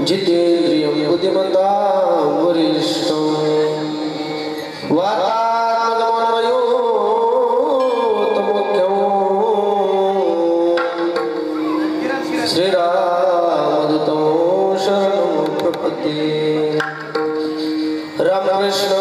जितेन्द्रियं बुद्धिमतां वरिष्ठं वातात्मजमन्मयोतमुख्यं श्रीरामदूतं शरणं प्रपद्ये। रामकृष्ण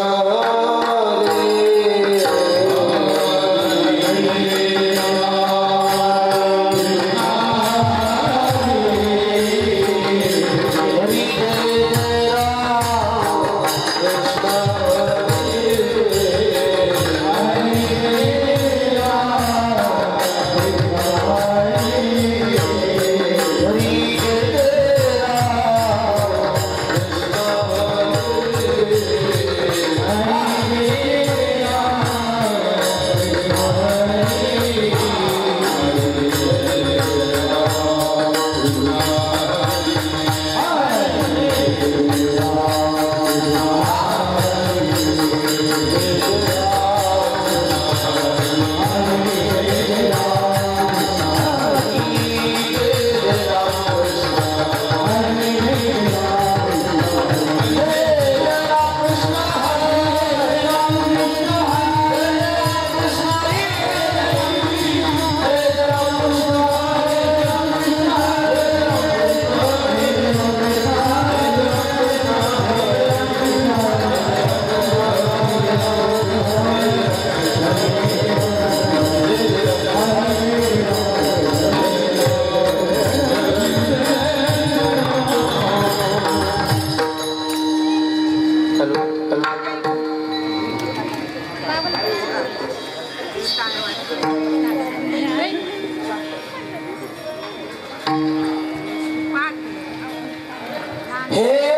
Oh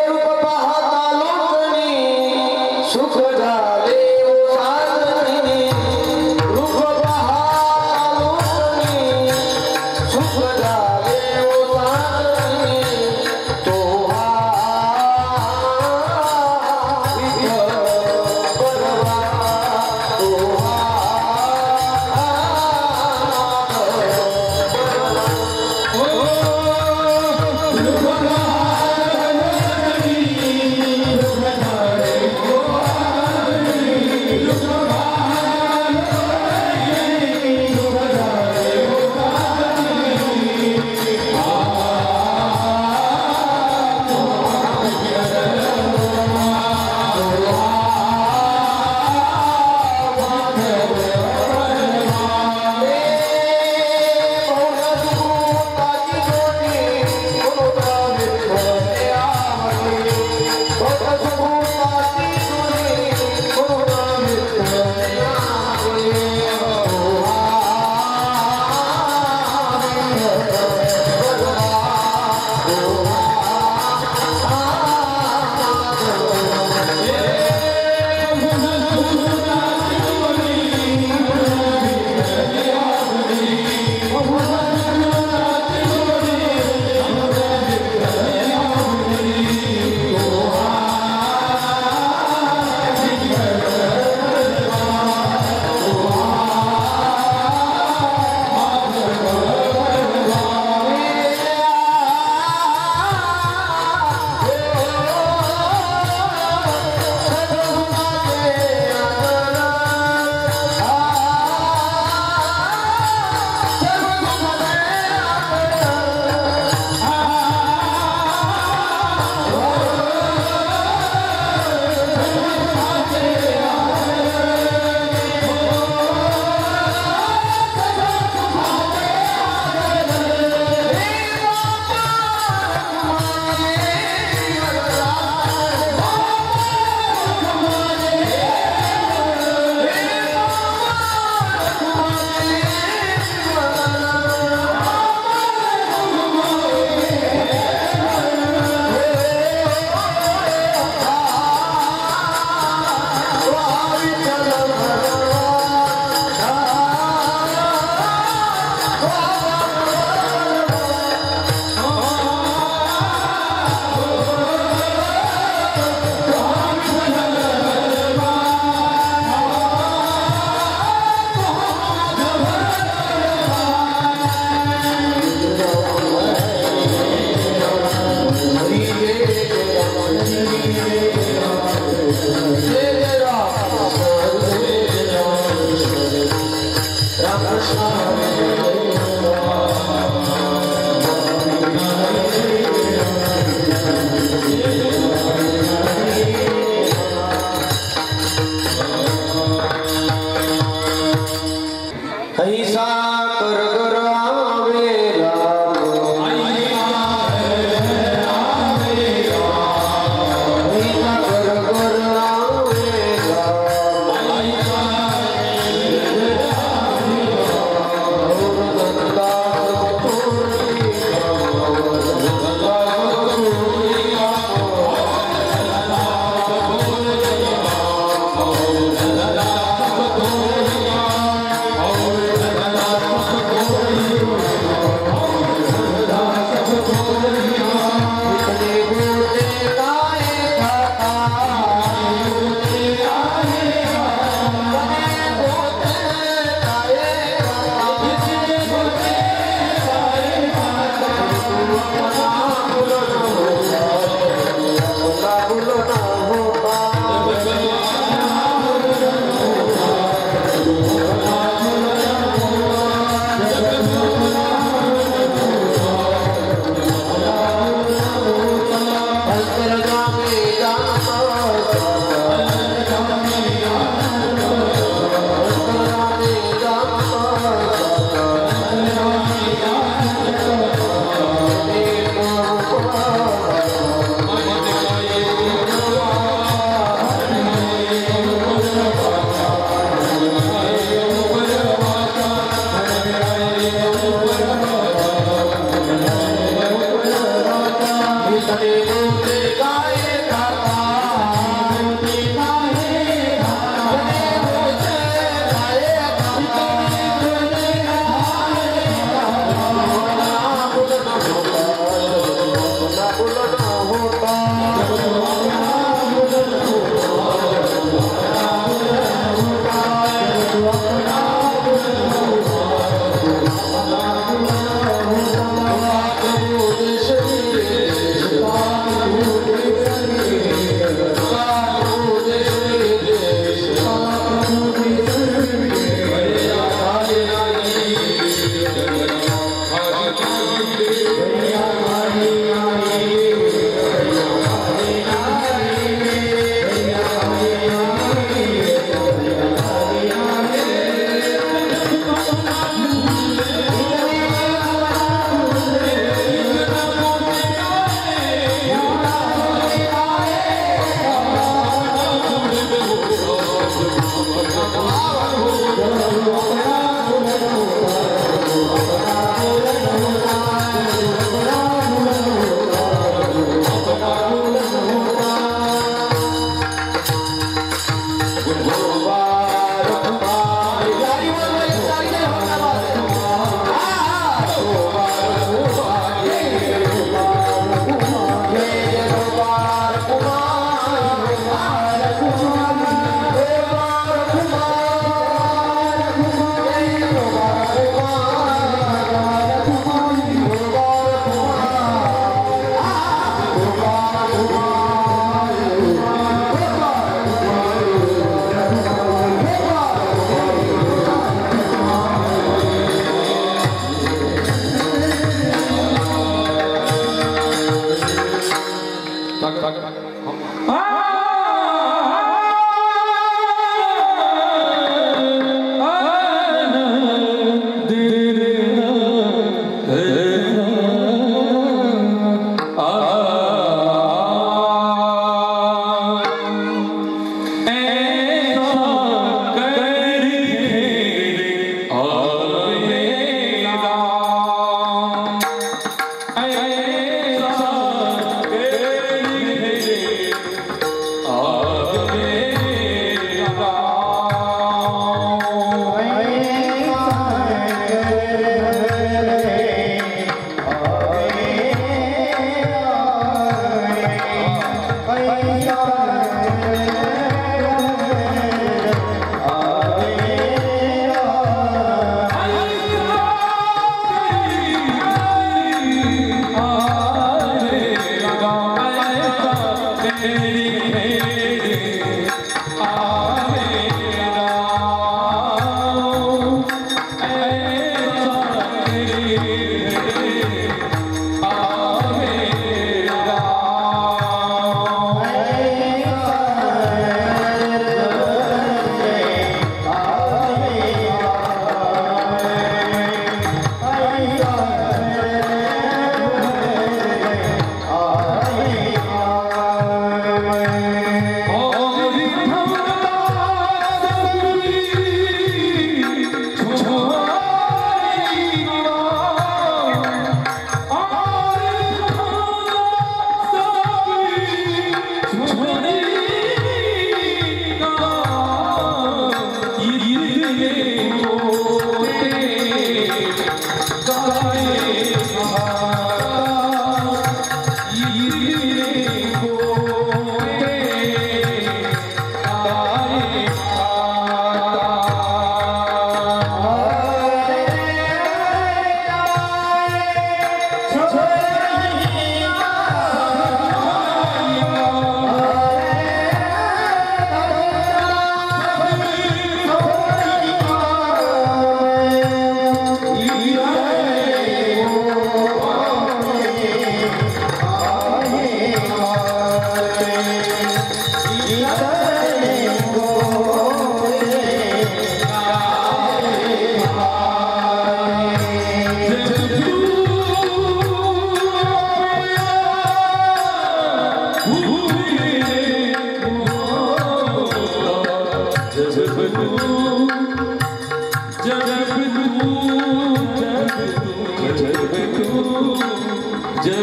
जब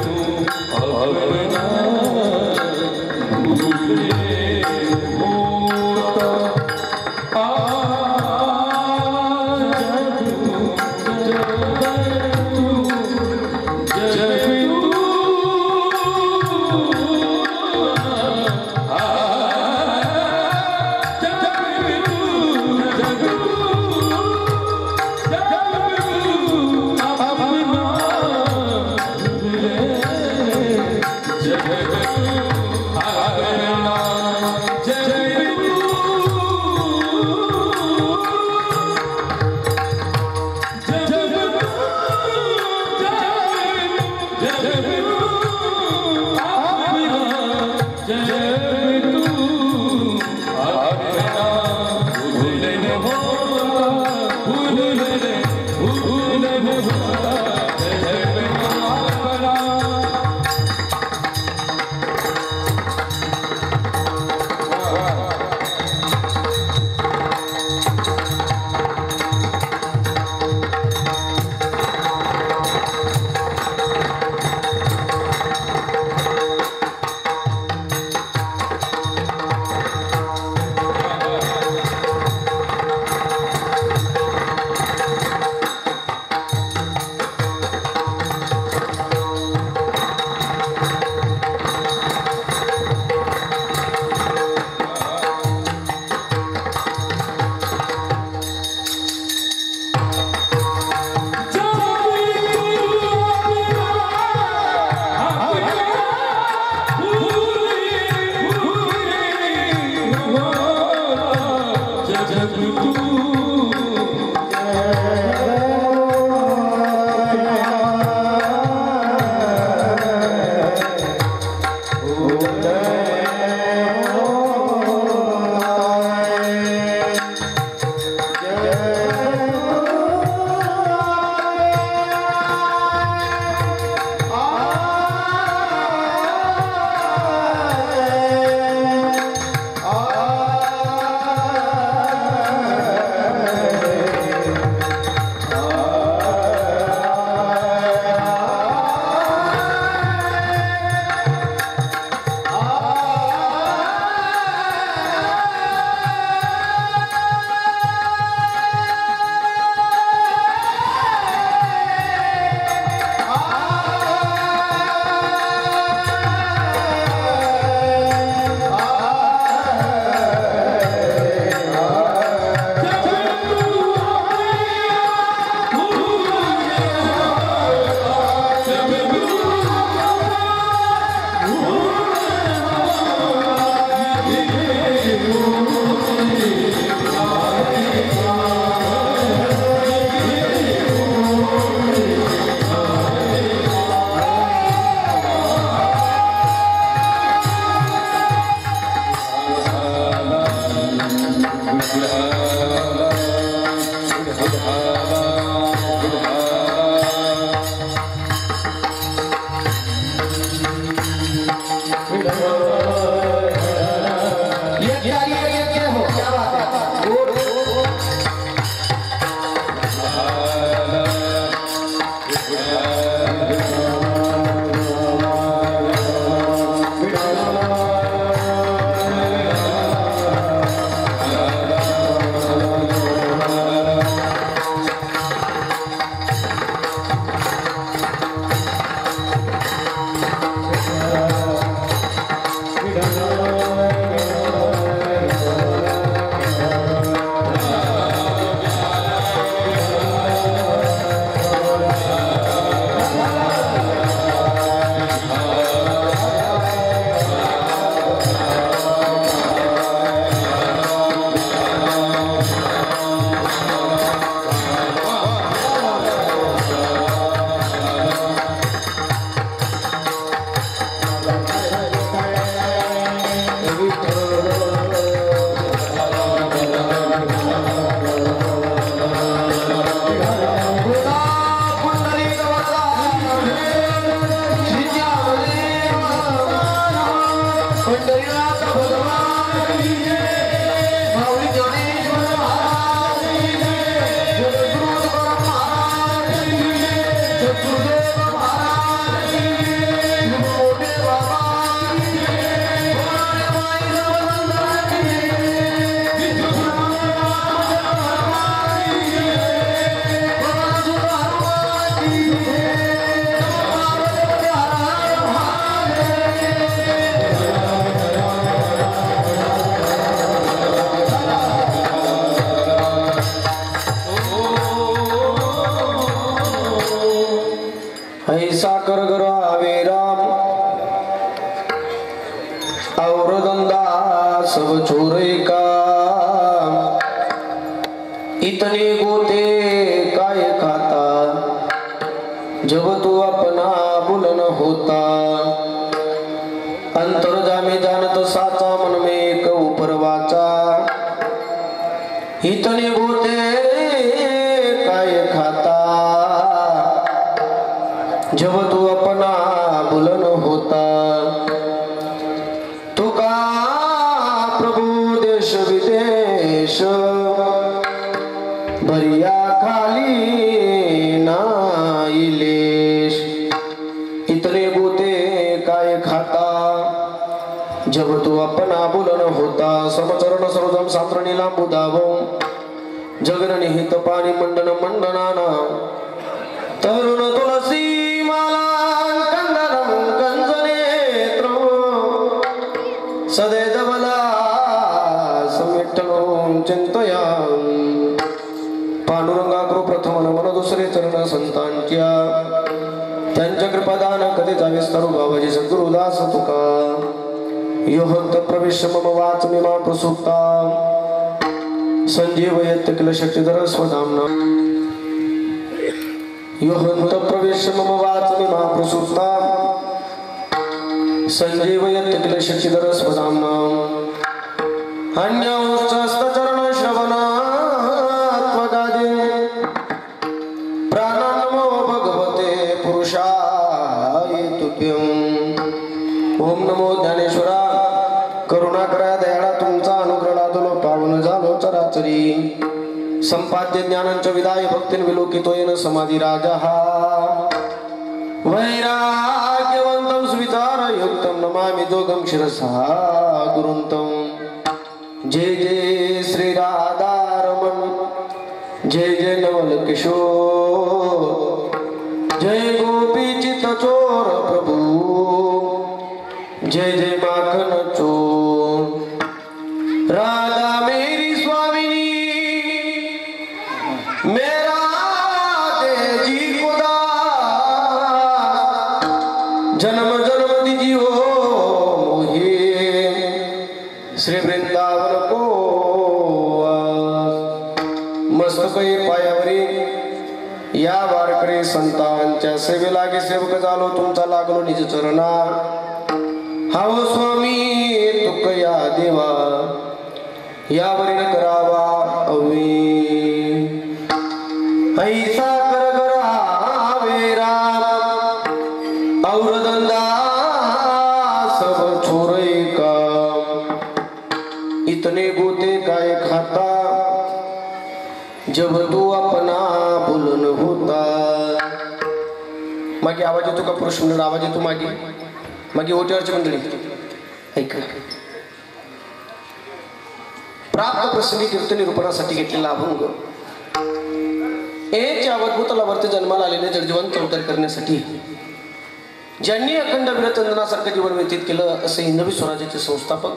तू ऐसा कर गरावे राम और धंधा सब छोरे का इतने गोते काय खाता जब तू अपना बुल मी जानत साचा मन में एक उपरवाचा इतने होते काय खाता जब तू अपना बुलन होता तू का प्रभु देश विदेश भरिया खाली नाइलेश इतने गोते काय खाता जब तू अपना बुलन होता समचरण सर्वजम सात्रणी लांबुदाव जगन निहित पाणी मंडन मंडनाना तरुण तुलसी माला कंदनम कंजनेत्र सदैवला समिठ्ठलं चिंतयाम पांडुरंगा कृ प्रथम नमन दुसरे चरण संतांच्या त्यांच्या कृपादान कधी जावे स्तरू बाबाजी सद्गुरुदास तुका योहंत प्रवेश मम वाच मीमा प्रसुप्ता संजीवयत किल शक्तिधर स्वधामना योहंत प्रवेश मम वाच मीमा प्रसुप्ता संजीवयत किल शक्तिधर स्वधामना अन्यौश्चस्तचरण श्रवणात्वगादे प्राणानमो भगवते पुरुषाय तुभ्यं ओम नमो ज्ञानेश्वरा करुणाकरा दयाळा तुमचा अनुग्रह लादलो पावन झालो चराचरी संपाद्य ज्ञानांच्या विदाय भक्तीन विलोकितो येन समाधी राजा हा वैराग्यवंतं स्वितार युक्तं नमामि जोगं शिरसा गुरुंतं जय जय श्री राधारमण जय जय नवल किशोर जय गोपी चित चोर प्रभु जय जय माखन चोर राधा मेरी स्वामिनी मेरा दे जी खुदा जन्म जन्म दीजियो मोहे श्री वृंदावन को मस्तपै पायावरी या वारकरी संतांच्या सेवेलागे सेवक झालो तुमचा लागलो निज चरणा हाव स्वामी तुकया देवा यावरील करावा अवी ऐसा कर करावे राम औरधंदा सब छोरे का इतने गोते काय खाता जब तू अपना बुलन होता मागे आवाज येतो का पुरुष मंडळ आवाज येतो मागे ओट्यावरची मंडळी ऐका प्राप्त प्रसंगी कीर्तन निरूपणासाठी घेतलेला अभंग एच्या अवधूत लाभार्थी जन्माला आलेले जडजीवंत अवतार करण्यासाठी ज्यांनी अखंड वीरचंदनासारखं जीवन व्यतीत केलं असे हिंदवी स्वराज्याचे संस्थापक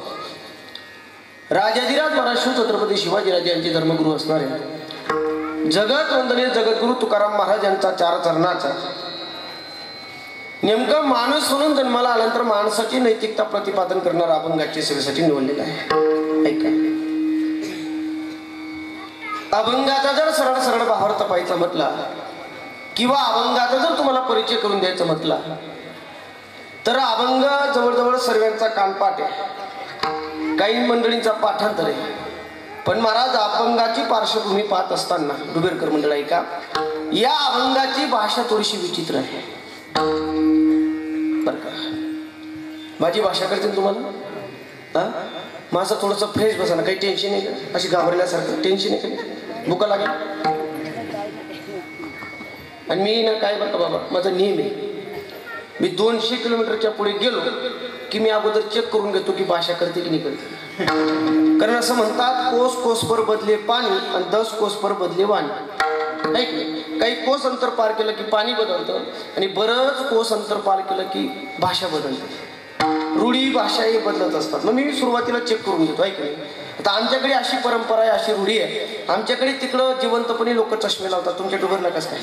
राजाधिराज महाराज छत्रपती शिवाजीराजे यांचे धर्मगुरू असणारे जगत वंदनीय जगद्गुरु तुकाराम महाराज यांचा चार चरणाचा नेमका माणूस म्हणून जन्माला आल्यानंतर माणसाची नैतिकता प्रतिपादन करणारा अभंगाच्या सेवेसाठी निवडलेला आहे ऐका अभंगाचा जर सरळ सरळ भावार्थ पाहायचा म्हटला किंवा अभंगाचा जर तुम्हाला परिचय करून द्यायचा म्हटला तर अभंग जवळजवळ सर्वांचा कानपाठ आहे काही मंडळींचा पाठांतर आहे पण महाराज अभंगाची पार्श्वभूमी पाहत असताना डुबेरकर मंडळ ऐका या अभंगाची भाषा थोडीशी विचित्र आहे बर का माझी भाषा करते तुम्हाला माझं थोडंसं फ्रेश बसा ना काही टेन्शन आहे का अशी घाबरल्यासारखं टेन्शन आहे का भुका लागेल आणि मी ना काय बरं का बाबा माझा नियम आहे मी 200 किलोमीटरच्या पुढे गेलो की मी अगोदर चेक करून घेतो की भाषा करते की नाही करते कारण असं म्हणतात कोस कोसपर बदले पाणी आणि 10 कोसपर बदले वाणी नाही काही कोस अंतर पार केलं की पाणी बदलतं आणि बरंच कोस अंतर पार केलं की भाषा बदलते रूढी भाषा हे बदलत असतात मग मी सुरुवातीला चेक करून घेतो ऐक नाही आता आमच्याकडे अशी परंपरा आहे अशी रूढी आहे आमच्याकडे तिकडं जिवंतपणे लोक चष्मे लावतात तुमच्या डुबर नकाच काय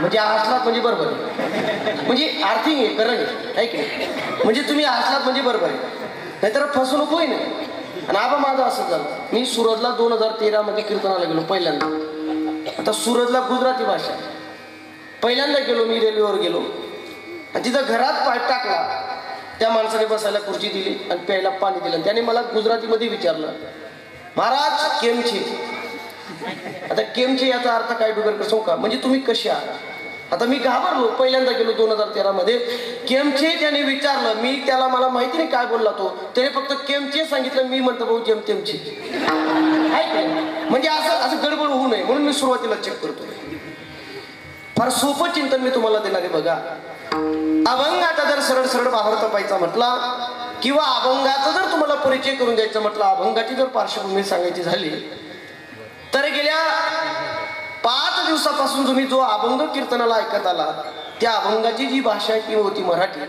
म्हणजे हसलात म्हणजे बरोबर आहे म्हणजे आर्थिक आहे करण आहे ऐक नाही म्हणजे तुम्ही हसलात म्हणजे बरोबर आहे नाहीतर फसवणूक होई ना आणि आबा माझं असं झालं मी सुरतला 2013 मध्ये कीर्तनाला गेलो पहिल्यांदा आता सुरतला गुजराती भाषा पहिल्यांदा गेलो मी रेल्वेवर गेलो आणि तिथं घरात पाय टाकला त्या माणसाने बसायला खुर्ची दिली आणि प्यायला पाणी दिलं. त्याने मला गुजरातीमध्ये विचारलं, महाराज केम छे. आता केम छे याचा अर्थ काय डुगरकर सांगू का, म्हणजे तुम्ही कसे आहात. आता मी घाबरलो. पहिल्यांदा गेलो 2013 मध्ये. केमचे त्याने विचारलं, मी त्याला मला माहिती नाही काय बोलला तो. त्याने फक्त केमचे सांगितलं. मी म्हणतो भाऊ जेमतेमचे म्हणजे असं गडबड होऊ नये म्हणून मी सुरुवातीला चेक करतोय. फार सोपं चिंतन मी तुम्हाला देणार आहे बघा. अभंगाचा जर सरळ सरळ बाहेर तपायचा म्हटला किंवा अभंगाचा जर तुम्हाला परिचय करून द्यायचा म्हटला, अभंगाची जर पार्श्वभूमी सांगायची झाली तर गेल्या 5 दिवसापासून तुम्ही जो अभंग कीर्तनाला ऐकत आला त्या अभंगाची जी भाषा आहे ती होती मराठी.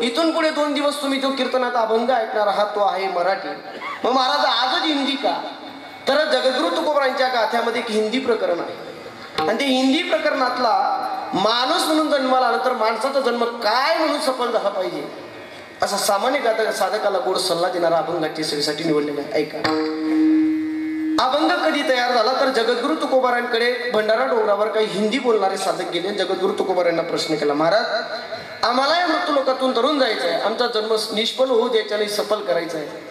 इथून पुढे 2 दिवस तुम्ही जो कीर्तनात अभंग ऐकणार आहात तो आहे मराठी. मग महाराज आजच हिंदी का, तर जगद्गुरु तुकोबारांच्या गाथ्यामध्ये एक हिंदी प्रकरण आहे आणि ते हिंदी प्रकरणातला माणूस म्हणून जन्माला आल्यानंतर माणसाचा जन्म काय म्हणून सफल झाला पाहिजे असा सामान्य साधकाला गोड सल्ला देणारा अभंगाची सेवेसाठी निवडलेला आहे. ऐका. अभंग कधी तयार झाला तर जगद्गुरु तुकोबारांकडे भंडारा डोंगरावर काही हिंदी बोलणारे साधक गेले. जगद्गुरु तुकोबारांना प्रश्न केला, महाराज आम्हाला या मृत्यू लोकातून तरुण जायचं आहे, आमचा जन्म निष्फल होऊ द्यायचा नाही, सफल करायचा आहे,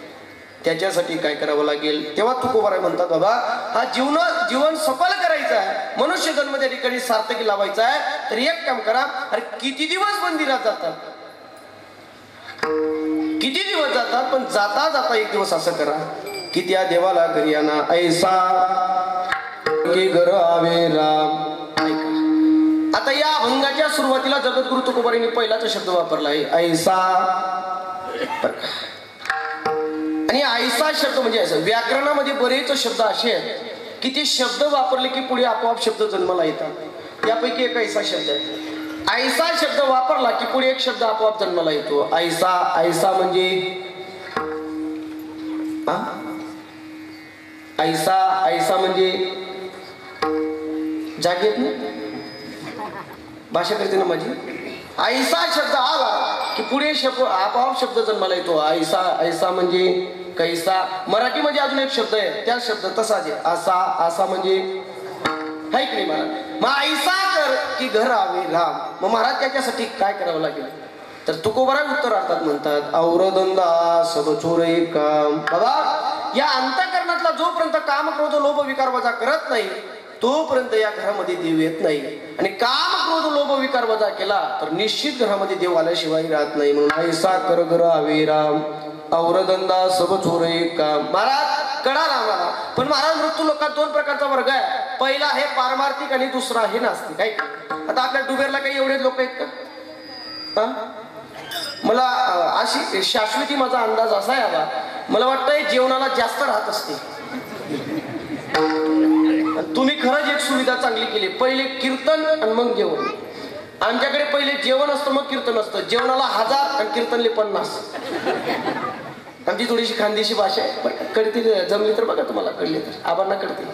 त्याच्यासाठी काय करावं लागेल. तेव्हा तुकोबाराय म्हणतात, बाबा हा जीवन सफल करायचं आहे, मनुष्य जन्म त्या ठिकाणी सार्थकी लावायचा आहे, तर एक काम करा, अरे किती दिवस मंदिरात जातात, किती दिवस जातात, पण जाता जाता एक दिवस असं करा की त्या देवाला घरी आणा, ऐसा की घर आवे राम. ऐका. आता या अभंगाच्या सुरुवातीला जगद्गुरु तुकोबारांनी पहिलाच शब्द वापरला आहे ऐसा. आणि ऐसा शब्द म्हणजे असं व्याकरणामध्ये बरेच शब्द असे आहेत की ते शब्द वापरले की पुढे आपोआप शब्द जन्माला येतात. त्यापैकी एक ऐसा शब्द आहे. ऐसा शब्द वापरला की पुढे एक शब्द आपोआप जन्माला येतो. ऐसा. ऐसा म्हणजे ऐसा. ऐसा म्हणजे जागेत ना भाषा करते ना माझी. ऐसा शब्द आला की पुढे शब्द आपोआप शब्द जन्माला येतो. ऐसा. ऐसा म्हणजे कैसा. मराठीमध्ये अजून एक शब्द आहे, त्या शब्द तसाच आहे आसा. आसा म्हणजे हाय की नाही महाराज. मग ऐसा कर की घर आवे राम. मग महाराज त्याच्यासाठी काय करावं लागेल तर तुकोबाराय उत्तरार्थात म्हणतात, औरधंदा सब चोरे काम. बाबा या अंतःकरणातला जोपर्यंत काम क्रोध लोभ विकार वजा करत नाही तोपर्यंत या घरामध्ये देव येत नाही. आणि काम क्रोध लोभ विकार वजा केला तर निश्चित घरामध्ये देव आल्याशिवाय राहत नाही. म्हणून ऐसा कर घर आवे राम, औरधंदा सब चोरे काम. महाराज कडा रामाला. पण महाराज मृत्यू लोकात 2 प्रकारचा वर्ग आहे. पहिला आहे पारमार्थिक आणि दुसरा आहे नास्तिक. आहे आता आपल्या डुबेरला काही एवढे लोक आहेत का? मला अशी शाश्वती माझा अंदाज असा आहे बाबा, मला वाटतंय जेवणाला जास्त राहत असते. तुम्ही खरंच एक सुविधा चांगली केली, पहिले कीर्तन आणि मग जेवण. आमच्याकडे पहिले जेवण असतं मग कीर्तन असतं. जेवणाला 1000 आणि कीर्तनले 50. आमची थोडीशी खानदेशी भाषा आहे, पण कळते जमली तर बघा, तुम्हाला कळले तर आबांना कळते.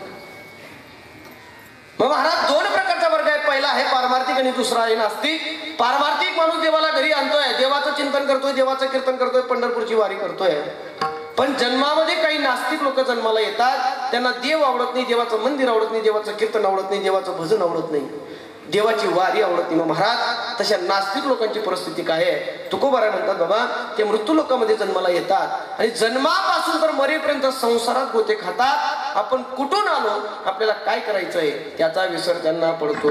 मग महाराज 2 प्रकारचा वर्ग आहे. पहिला आहे पारमार्थिक आणि दुसरा आहे नास्तिक. पारमार्थिक माणूस देवाला घरी आणतोय, देवाचं चिंतन करतोय, देवाचं कीर्तन करतोय, पंढरपूरची वारी करतोय. पण जन्मामध्ये काही नास्तिक लोक जन्माला येतात, त्यांना देव आवडत नाही, देवाचं मंदिर आवडत नाही, देवाचं कीर्तन आवडत नाही, देवाचं भजन आवडत नाही, देवाची वारी आवडत नाही. महाराज तशा नास्तिक लोकांची परिस्थिती काय आहे. तुकोबाराय म्हणतात, बाबा ते मृत्यू लोकांमध्ये जन्माला येतात आणि जन्मापासून तर मरेपर्यंत संसारात गोते खातात. आपण कुठून आलो, आपल्याला काय करायचंय त्याचा विसर त्यांना पडतो.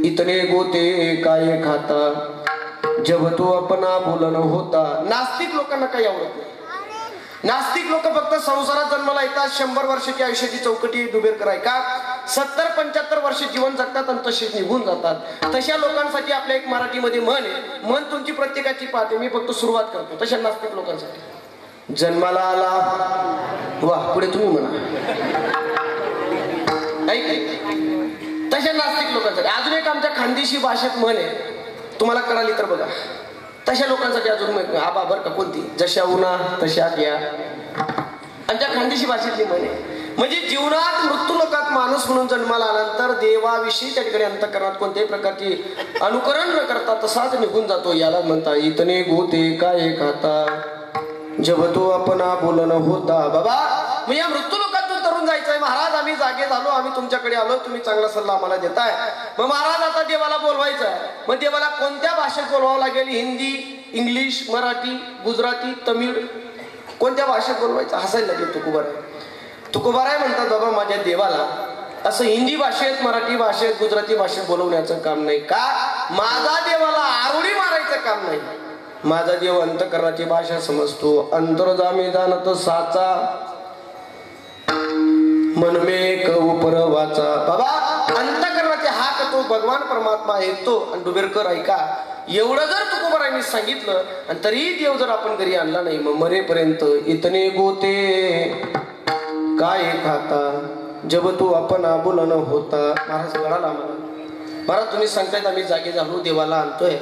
इतने गोते काय खाता जब तो अपना बोलन होता. नास्तिक लोकांना काही आवडत नाही. नास्तिक लोक फक्त संसारात जन्माला येतात, 100 वर्षाची आयुष्याची चौकटी डुबेरकर आहे का, 70-75 वर्ष जीवन जगतात आणि तसेच निघून जातात. तशा लोकांसाठी आपल्या एक मराठीमध्ये म्हण आहे, म्हण तुमची प्रत्येकाची पाहते, मी फक्त सुरुवात करतो. तशा नास्तिक लोकांसाठी जन्माला आला वा, पुढे तुम्ही म्हणा. तशा नास्तिक लोकांसाठी अजून एक आमच्या खानदेशी भाषेत म्हण आहे, तुम्हाला कळाली तर बघा. तशा लोकांसाठी अजून आबा बरं का, कोणती, जशा उन्हा तशा घ्या. आमच्या खानदेशी भाषेतली म्हणे. म्हणजे जीवनात मृत्यू लोकात माणूस म्हणून जन्माला आल्यानंतर देवाविषयी त्या ठिकाणी अंतःकरणात कोणत्याही प्रकारची अनुकरण न करता तसाच निघून जातो. याला म्हणता इतने गोते काय खाता जब तो अपना बोलन होता. बाबा मग या मृत्यू लोकातून तरुण जायचंय. महाराज आम्ही जागे झालो, आम्ही तुमच्याकडे आलो, तुम्ही चांगला सल्ला आम्हाला देताय. मग महाराज आता देवाला बोलवायचं आहे. मग देवाला कोणत्या भाषेत बोलवावं लागेल, हिंदी, इंग्लिश, मराठी, गुजराती, तमिळ कोणत्या भाषेत बोलवायचं? हसायला लागले तुकोबाराय. तुकोबाराय म्हणतात बाबा माझ्या देवाला असं हिंदी भाषेत, मराठी भाषेत, गुजराती भाषेत बोलवण्याचं काम नाही. का? माझा देवाला आरोळी मारायचं काम नाही. माझा देव अंतकरणाची भाषा समजतो. अंतर्जामी जाणत साचा मनमेक उपरवाचा. बाबा अंतकरणाचे हाक तो भगवान परमात्मा ऐकतो. आणि डुबेरकर ऐका, एवढं जर तुकोबारायांनी सांगितलं आणि तरी देव जर आपण घरी आणला नाही, मग मरेपर्यंत इतने गोते काय खाता जब तू आपण आबुल न होता. महाराज कळाला मला. महाराज तुम्ही सांगतायत आम्ही जागे झालो, देवाला आणतोय,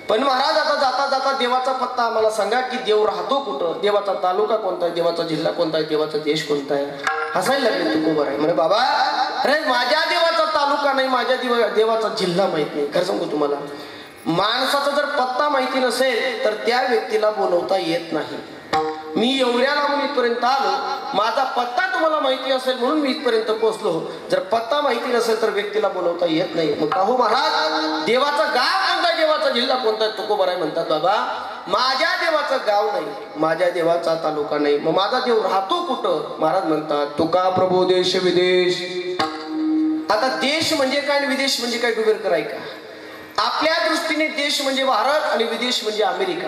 पण महाराज आता जाता जाता देवाचा पत्ता आम्हाला सांगा की देव राहतो कुठं, देवाचा तालुका कोणता आहे, देवाचा जिल्हा कोणता आहे, देवाचा देश कोणता आहे. हसायला लागले तुकोबाराय. म्हणे बाबा अरे माझ्या देवाचा तालुका नाही, माझ्या देवाचा जिल्हा माहित नाही. खरं सांगू तुम्हाला, माणसाचा जर पत्ता माहिती नसेल तर त्या व्यक्तीला बोलवता येत नाही. मी एवढ्या लांबून इथपर्यंत आलो, माझा पत्ता तुम्हाला माहिती असेल म्हणून मी इथपर्यंत पोहोचलो. जर पत्ता माहिती नसेल तर व्यक्तीला बोलवता येत नाही. मग का हो महाराज, देवाचं गाव कोणता आहे, देवाचा जिल्हा कोणता आहे? तुकोबाराय म्हणतात बाबा माझ्या देवाचं गाव नाही, माझ्या देवाचा तालुका नाही, मग माझा देव राहतो कुठं? महाराज म्हणतात तुका प्रभू देश विदेश. आता देश म्हणजे काय आणि विदेश म्हणजे काय? डुबेरकर ऐका, आपल्या दृष्टीने देश म्हणजे भारत आणि विदेश म्हणजे अमेरिका.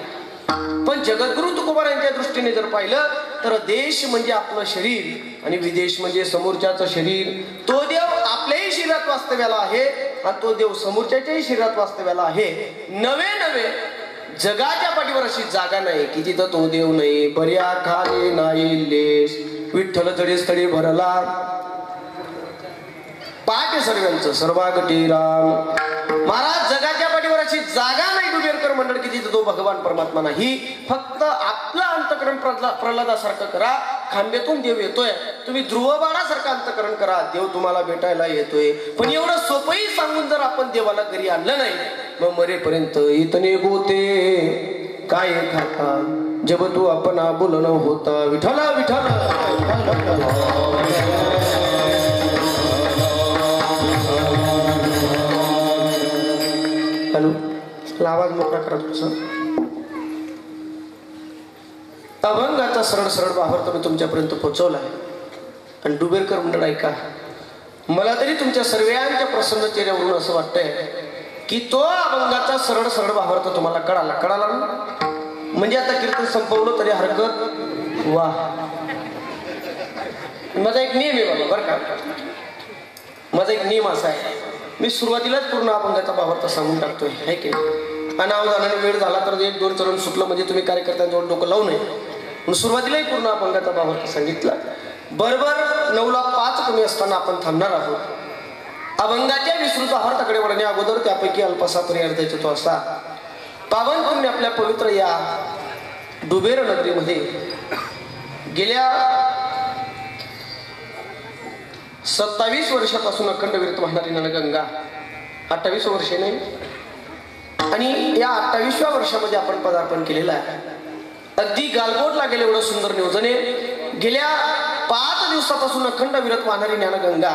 पण जगद्गुरु तुकोबारायांच्या दृष्टीने जर पाहिलं तर देश म्हणजे आपलं शरीर आणि विदेश म्हणजे समोरच्याचं शरीर. तो देव आपल्याही शरीरात वास्तव्याला आहे आणि तो देव समोरच्याच्याही शरीरात वास्तव्याला आहे. नवे नवे जगाच्या पाठीवर अशी जागा नाही की तिथं तो देव नाही. बऱ्या खाली नाही लेस विठ्ठल तडे स्थळी भरला पाठ सर्वांचं सर्वागटी राम. महाराज जगाच्या पाठीवर अशी जागा नाही डुबेरकर मंडळ की तिथे तो भगवान परमात्मा नाही. फक्त आपलं अंतकरण प्रल्हादासारखं करा, खांब्यातून देव येतोय. तुम्ही ध्रुवबाणासारखं अंतकरण करा, देव तुम्हाला भेटायला येतोय. पण एवढं सोपंही सांगून जर आपण देवाला घरी आणलं नाही, मग मरेपर्यंत इतने गोते काय खाता जब तू आपण आबुल न होता. विठ्ठला विठ्ठला. हॅलो, आवाज मोकळा करा तुमचा. अभंगाचा सरळ सरळ भावार्थ मी तुमच्यापर्यंत पोहोचवलाय. आणि डुबेरकर मंडळ ऐका, मला तरी तुमच्या सर्वांच्या प्रसन्न चेहऱ्यावरून असं वाटतंय की तो अभंगाचा सरळ सरळ भावार्थ तुम्हाला कळाला ना. म्हणजे आता कीर्तन संपवलं तरी हरकत वा. माझा एक नियम आहे बाबा बरं का, माझा एक नियम असा आहे, मी सुरुवातीलाच पूर्ण अभंगाचा भावार्थ सांगून टाकतोय है की अनावधानाने वेळ झाला तर एक दोन चरण सुटलं म्हणजे तुम्ही कार्यकर्त्यांजवळ डोकं लावू नये. म्हणून सुरुवातीलाही पूर्ण अभंगाचा भावार्थ सांगितला. बरोबर 9:05 कमी असताना आपण थांबणार आहोत. अभंगाच्या विस्तृत भावार्थाकडे वळण्या अगोदर त्यापैकी अल्पसा पर्याय तो असा. पावन पुण्य आपल्या पवित्र या डुबेर नगरीमध्ये गेल्या 27 वर्षापासून अखंड विरत वाहणारी नळगंगा, 28 वर्षे नाही, आणि या 28व्या वर्षामध्ये आपण पदार्पण केलेलं आहे. अगदी गालबोट लागेल एवढं सुंदर नियोजन आहे. गेल्या 5 दिवसापासून अखंड विरत वाहणारी ज्ञानगंगा,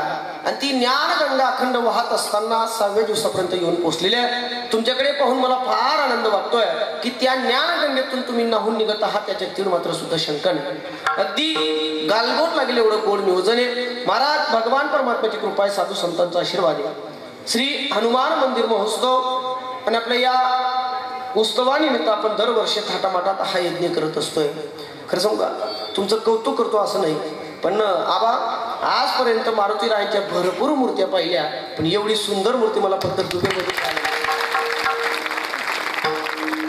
आणि ती ज्ञानगंगा अखंड वाहत असताना 6व्या दिवसापर्यंत येऊन पोहोचलेल्या आहे. तुमच्याकडे पाहून मला फार आनंद वाटतोय की त्या ज्ञानगंगेतून तुम्ही नाहून निघत आहात याच्यात तीळ मात्र सुद्धा शंका नाही. अगदी गालबोट लागेल एवढं गोड नियोजन आहे. महाराज भगवान परमात्म्याची कृपा आहे, साधू संतांचा आशीर्वाद आहे. श्री हनुमान मंदिर महोत्सव आणि आपल्या या उत्सवानिमित्त आपण दरवर्षी थाटामाटात हा यज्ञ करत असतोय. खरं सांगू का, तुमचं कौतुक करतो असं नाही, पण आबा आजपर्यंत मारुतीरायांच्या भरपूर मूर्त्या पाहिल्या, पण एवढी सुंदर मूर्ती मला फक्त डुबेमध्ये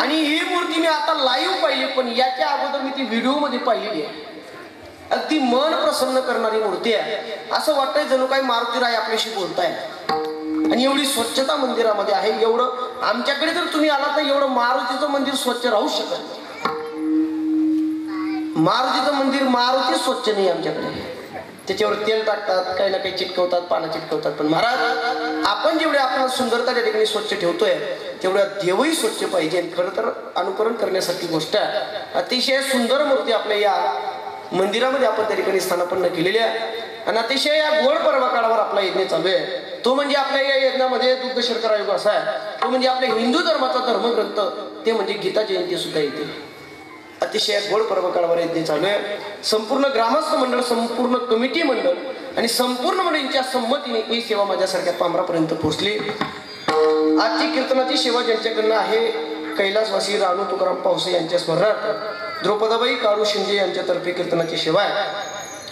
आणि ही मूर्ती मी आता लाईव्ह पाहिली, पण याच्या अगोदर मी ती व्हिडिओ मध्ये पाहिलेली आहे. अगदी मन प्रसन्न करणारी मूर्ती आहे. असं वाटतंय जणू काही मारुतीराय आपल्याशी बोलताय. आणि एवढी स्वच्छता मंदिरामध्ये आहे. एवढं आमच्याकडे जर तुम्ही आला तर एवढं मारुतीचं मंदिर स्वच्छ राहू शकत नाही. मारुतीचं मंदिर मारुती स्वच्छ नाही आमच्याकडे. त्याच्यावर तेल टाकतात, काही ना काही चिटकवतात, पानं चिटकवतात. पण महाराज आपण जेवढे आपल्याला सुंदरता त्या ठिकाणी स्वच्छ ठेवतोय तेवढ्या देवही स्वच्छ पाहिजे. खरं तर अनुकरण करण्यासारखी गोष्ट आहे. अतिशय सुंदर मूर्ती आपल्या या मंदिरामध्ये आपण त्या ठिकाणी स्थानापन्न केलेली आहे. आणि अतिशय या गोड पर्व काळावर आपला यज्ञ चालू आहे. तो म्हणजे आपल्या या यज्ञामध्ये दुग्ध शर्करा आयोग असा आहे, तो म्हणजे आपल्या हिंदू धर्माचा धर्मग्रंथ, ते म्हणजे गीता जयंती सुद्धा येते. अतिशय गोड पर्वकाळावर यज्ञ चालू आहे. संपूर्ण ग्रामस्थ मंडळ, संपूर्ण कमिटी मंडळ आणि संपूर्ण मंडळींच्या संमतीने ही सेवा माझ्यासारख्या पामरापर्यंत पोहोचली. आजची कीर्तनाची सेवा ज्यांच्याकडनं आहे, कैलासवासी राणू तुकाराम पावसे यांच्या स्मरणार्थ द्रौपदाबाई काळू शिंदे यांच्यातर्फे कीर्तनाची सेवा आहे.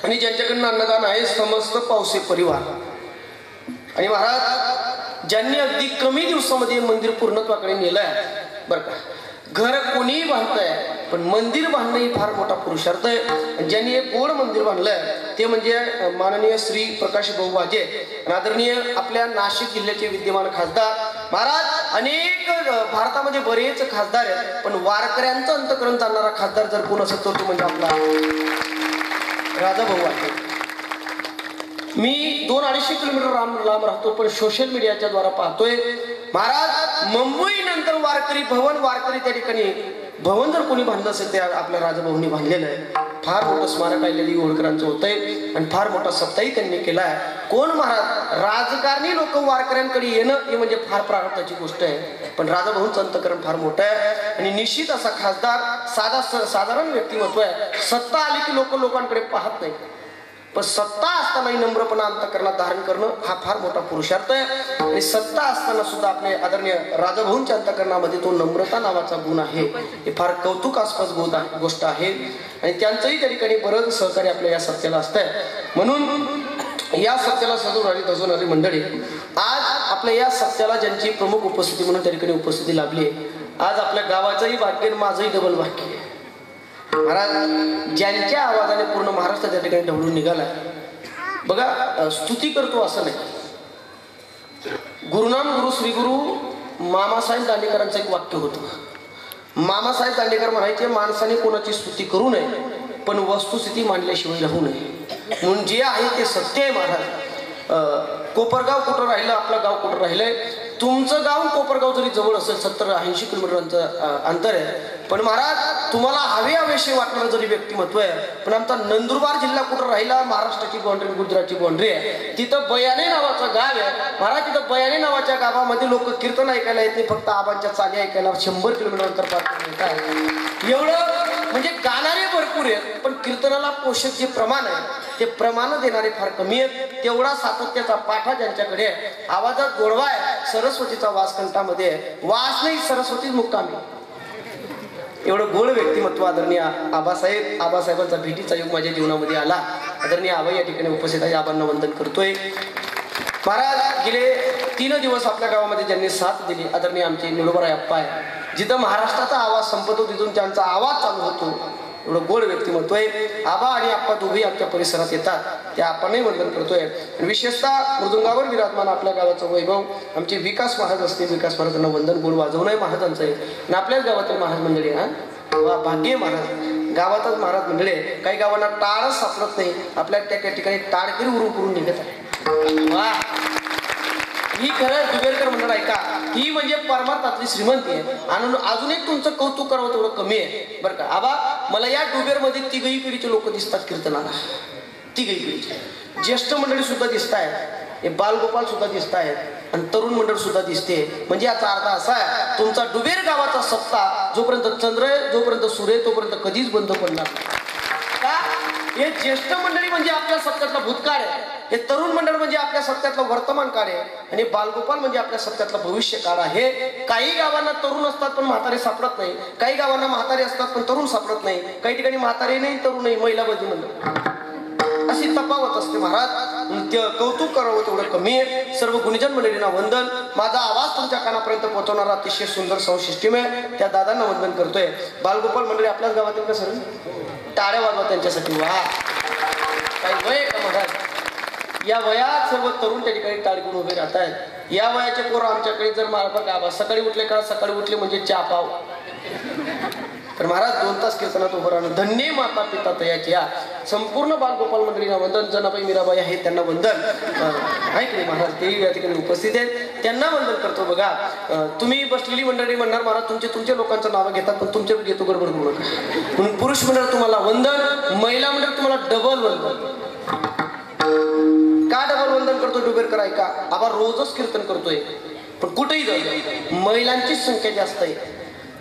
आणि ज्यांच्याकडनं अन्नदान आहे समस्त पावसे परिवार. आणि महाराज ज्यांनी अगदी कमी दिवसामध्ये मंदिर पूर्णत्वाकडे नेलंय बरं का. घर कोणीही बांधतंय, पण मंदिर बांधणं ही फार मोठा पुरुषार्थ आहे. ज्यांनी हे गोड मंदिर बांधलंय ते म्हणजे माननीय श्री प्रकाश भाऊ वाजे, आदरणीय आपल्या नाशिक जिल्ह्याचे विद्यमान खासदार. महाराज अनेक भारतामध्ये बरेच खासदार आहेत, पण वारकऱ्यांचं अंतकरण जाणणारा खासदार जर कोण असेल तर तो म्हणजे आपला राजा भाऊ वाजे. मी 200-250 किलोमीटर लांब राहतो, पण सोशल मीडियाच्या द्वारा पाहतोय महाराज मुंबई नंतर वारकरी त्या ठिकाणी भवन जर कोणी बांधलं असेल ते आपल्या राजाभाऊंनी बांधलेलं आहे. फार मोठं स्मारक आलेली होळकरांचं होतंय आणि फार मोठा सप्ताही त्यांनी केलाय. कोण महाराज राजकारणी लोक वारकऱ्यांकडे येणं हे म्हणजे फार प्रारब्धाची गोष्ट आहे, पण राजाभाऊंचं अंतकरण फार मोठं आहे. आणि निश्चित असा खासदार साधारण व्यक्तिमत्व आहे. सत्ता आली की लोकांकडे पाहत नाही, पण सत्ता असतानाही नम्रपणा अंतकरणात धारण करणं हा फार मोठा पुरुषार्थ आहे. आणि सत्ता असताना सुद्धा आपले आदरणीय राजाभाऊंच्या अंतकरणामध्ये तो नम्रता नावाचा गुण आहे, हे फार कौतुकास्पद गोष्ट आहे. आणि त्यांचंही त्या ठिकाणी बरंच सहकार्य आपल्या या सत्याला असतंय. म्हणून या सत्याला सजवणारी मंडळी आज आपल्या या सत्याला ज्यांची प्रमुख उपस्थिती म्हणून त्या ठिकाणी उपस्थिती लाभली आहे, आज आपल्या गावाचंही भाग्य आणि माझंही डबल भाग्य आहे. महाराज ज्यांच्या आवाजाने पूर्ण महाराष्ट्र त्या ठिकाणी ढवळून निघाला बघा. स्तुती करतो असं नाही. गुरुनाम गुरु श्री गुरु मामासाहेब दांडेकरांचं एक वाक्य होतं. मामासाहेब दांडेकर म्हणायचे, माणसाने कोणाची स्तुती करू नये, पण वस्तुस्थिती मांडल्याशिवाय राहू नये. म्हणून जे आहे ते सत्य आहे. महाराज कोपरगाव कुठं राहिलं, आपलं गाव कुठं राहिलंय. तुमचं गाव कोपरगाव जरी जवळ असेल, 70-80 किलोमीटरचं अंतर आहे, पण महाराज तुम्हाला हवेशी वाटणारं जरी व्यक्तिमत्व आहे, पण आमचा नंदुरबार जिल्हा कुठं राहिला, महाराष्ट्राची बाउंड्री गुजरातची बाउंड्री आहे, तिथं बयाने नावाचं गाव आहे. महाराज तिथं बयाने नावाच्या गावामध्ये लोक कीर्तन ऐकायला येत नाही, फक्त आबांच्या चाली ऐकायला 100 किलोमीटर अंतर पार येत आहे. एवढं म्हणजे गाणारे भरपूर आहेत, पण कीर्तनाला पोषक जे प्रमाण आहे ते प्रमाण देणारे फार कमी आहेत. तेवढा सातत्याचा पाठा ज्यांच्याकडे आहे, आवाजात गोडवा आहे, सरस्वतीचा वास कंठामध्ये आहे, वास नाही सरस्वतीच मुक्कामी, एवढं गोड व्यक्तिमत्व आदरणीय आबासाहेबांचा भेटीचा योग माझ्या जीवनामध्ये आला. आदरणीय आबा या ठिकाणी उपस्थित आहे, आबांना वंदन करतोय. महाराज गेले 3 दिवस आपल्या गावामध्ये ज्यांनी साथ दिली, आदरणीय आमचे निळोबाराय अप्पा आहे. जिथं महाराष्ट्राचा आवाज संपतो तिथून त्यांचा आवाज चालू होतो, एवढं गोड व्यक्तिमत्व आहे. आबा आणि आप्पा दोघेही आमच्या परिसरात येतात, त्या आपणही वंदन करतोय. आणि विशेषतः मृदुंगावर विराजमान आपल्या गावाचं वैभव आमचे विकास महाराज असते, विकास महाराजांना वंदन. गोड वाजवणंही महाराजांचं आहे. आणि आपल्याच गावातील महाराज मंडळी वा भाग्य महाराज गावातच महाराज मंडळी आहे. काही गावांना टाळच सापडत नाही, आपल्या त्या ठिकाणी टाळकरी उरू करून निघत आहे. वा, ही खरं दुबेरकर मंडळ आहे का, ही म्हणजे परमार्थातली श्रीमंती आहे. आणि अजून एक तुमचं कौतुक करावं तेवढं कमी आहे बरं का. आबा मला या डुबेरमध्ये तिघही पिढीचे लोक दिसतात कीर्तनाला, तिघही पिढीचे. ज्येष्ठ मंडळी सुद्धा दिसत आहेत, बालगोपाल सुद्धा दिसत आहेत, आणि तरुण मंडळ सुद्धा दिसते. म्हणजे याचा अर्थ असा आहे, तुमचा डुबेर गावाचा सत्ता जोपर्यंत चंद्र आहे, जोपर्यंत सूर्य, तोपर्यंत कधीच बंद पडणार का. हे ज्येष्ठ मंडळी म्हणजे आपल्या सत्यातला भूतकाळ आहे, हे तरुण मंडळ म्हणजे आपल्या सत्यातला वर्तमान काळ आहे, आणि बालगोपाल म्हणजे आपल्या सत्यातला भविष्य काळ आहे. काही गावांना तरुण असतात पण म्हातारे सापडत नाही, काही गावांना म्हातारे असतात पण तरुण सापडत नाही, काही ठिकाणी म्हातारे नाही तरुण नाही, महिला बधी मंडळ, अशी तफावत असते. महाराज कौतुक करावं तेवढं कमी आहे. सर्व गुणीजन मंडळींना वंदन. माझा आवाज तुमच्या कानापर्यंत पोहोचवणारा अतिशय सुंदर साऊंड सिस्टीम आहे, त्या दादांना वंदन करतोय. बालगोपाल मंडळी आपल्याच गावातील का सर, टाळ्या वाजवा त्यांच्यासाठी. वा, काही वय का महाराज, या वयात सर्व तरुण त्या ठिकाणी टाळी घेऊन उभे राहत आहेत. या वयाचे पोरं आमच्याकडे जर मार्फत गाभा सकाळी उठले का, सकाळी उठले म्हणजे चहा पाव, तर महाराज 2 तास कीर्तनात उभं राहणं. धन्य माता पिता तयाची. या संपूर्ण बालगोपाल मंडळींना वंदन. जनाबाई मीराबाई आहे त्यांना वंदन आहे की नाही महाराज, तेही या ठिकाणी उपस्थित आहेत, त्यांना वंदन करतो. बघा तुम्ही बसलेली मंडळी म्हणणार महाराज तुमच्या लोकांचं नावं घेतात, पण तुमच्या घेतो गडबड करू नका. म्हणून पुरुष मंडळ तुम्हाला वंदन, महिला मंडळ तुम्हाला डबल वंदन. का डबल वंदन करतोय डुबेरकर ऐका, आबा रोजच कीर्तन करतोय पण कुठेही जाऊ महिलांचीच संख्या जास्त आहे.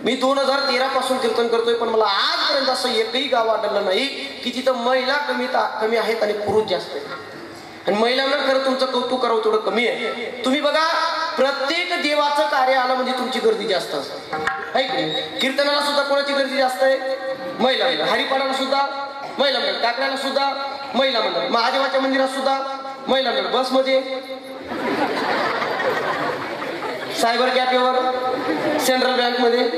मी 2013 पासून कीर्तन करतोय पण मला आजपर्यंत असं एकही गाव आढळलं नाही की तिथं महिला कमी आहेत आणि पुरुष जास्त आहेत. आणि महिलांना खरं तुमचं कौतुक करावं तेवढं कमी आहे. तुम्ही बघा प्रत्येक देवाचं कार्य आलं म्हणजे तुमची गर्दी जास्त असते आहे की. कीर्तनाला सुद्धा कोणाची गर्दी जास्त आहे? महिला मंडळ. हरिपाठाला सुद्धा महिला मंडळ, काकड्याला सुद्धा महिला मंडळ, महादेवाच्या मंदिरात सुद्धा महिला मंडळ, बसमध्ये, सायबर कॅफेवर, सेंट्रल बँकमध्ये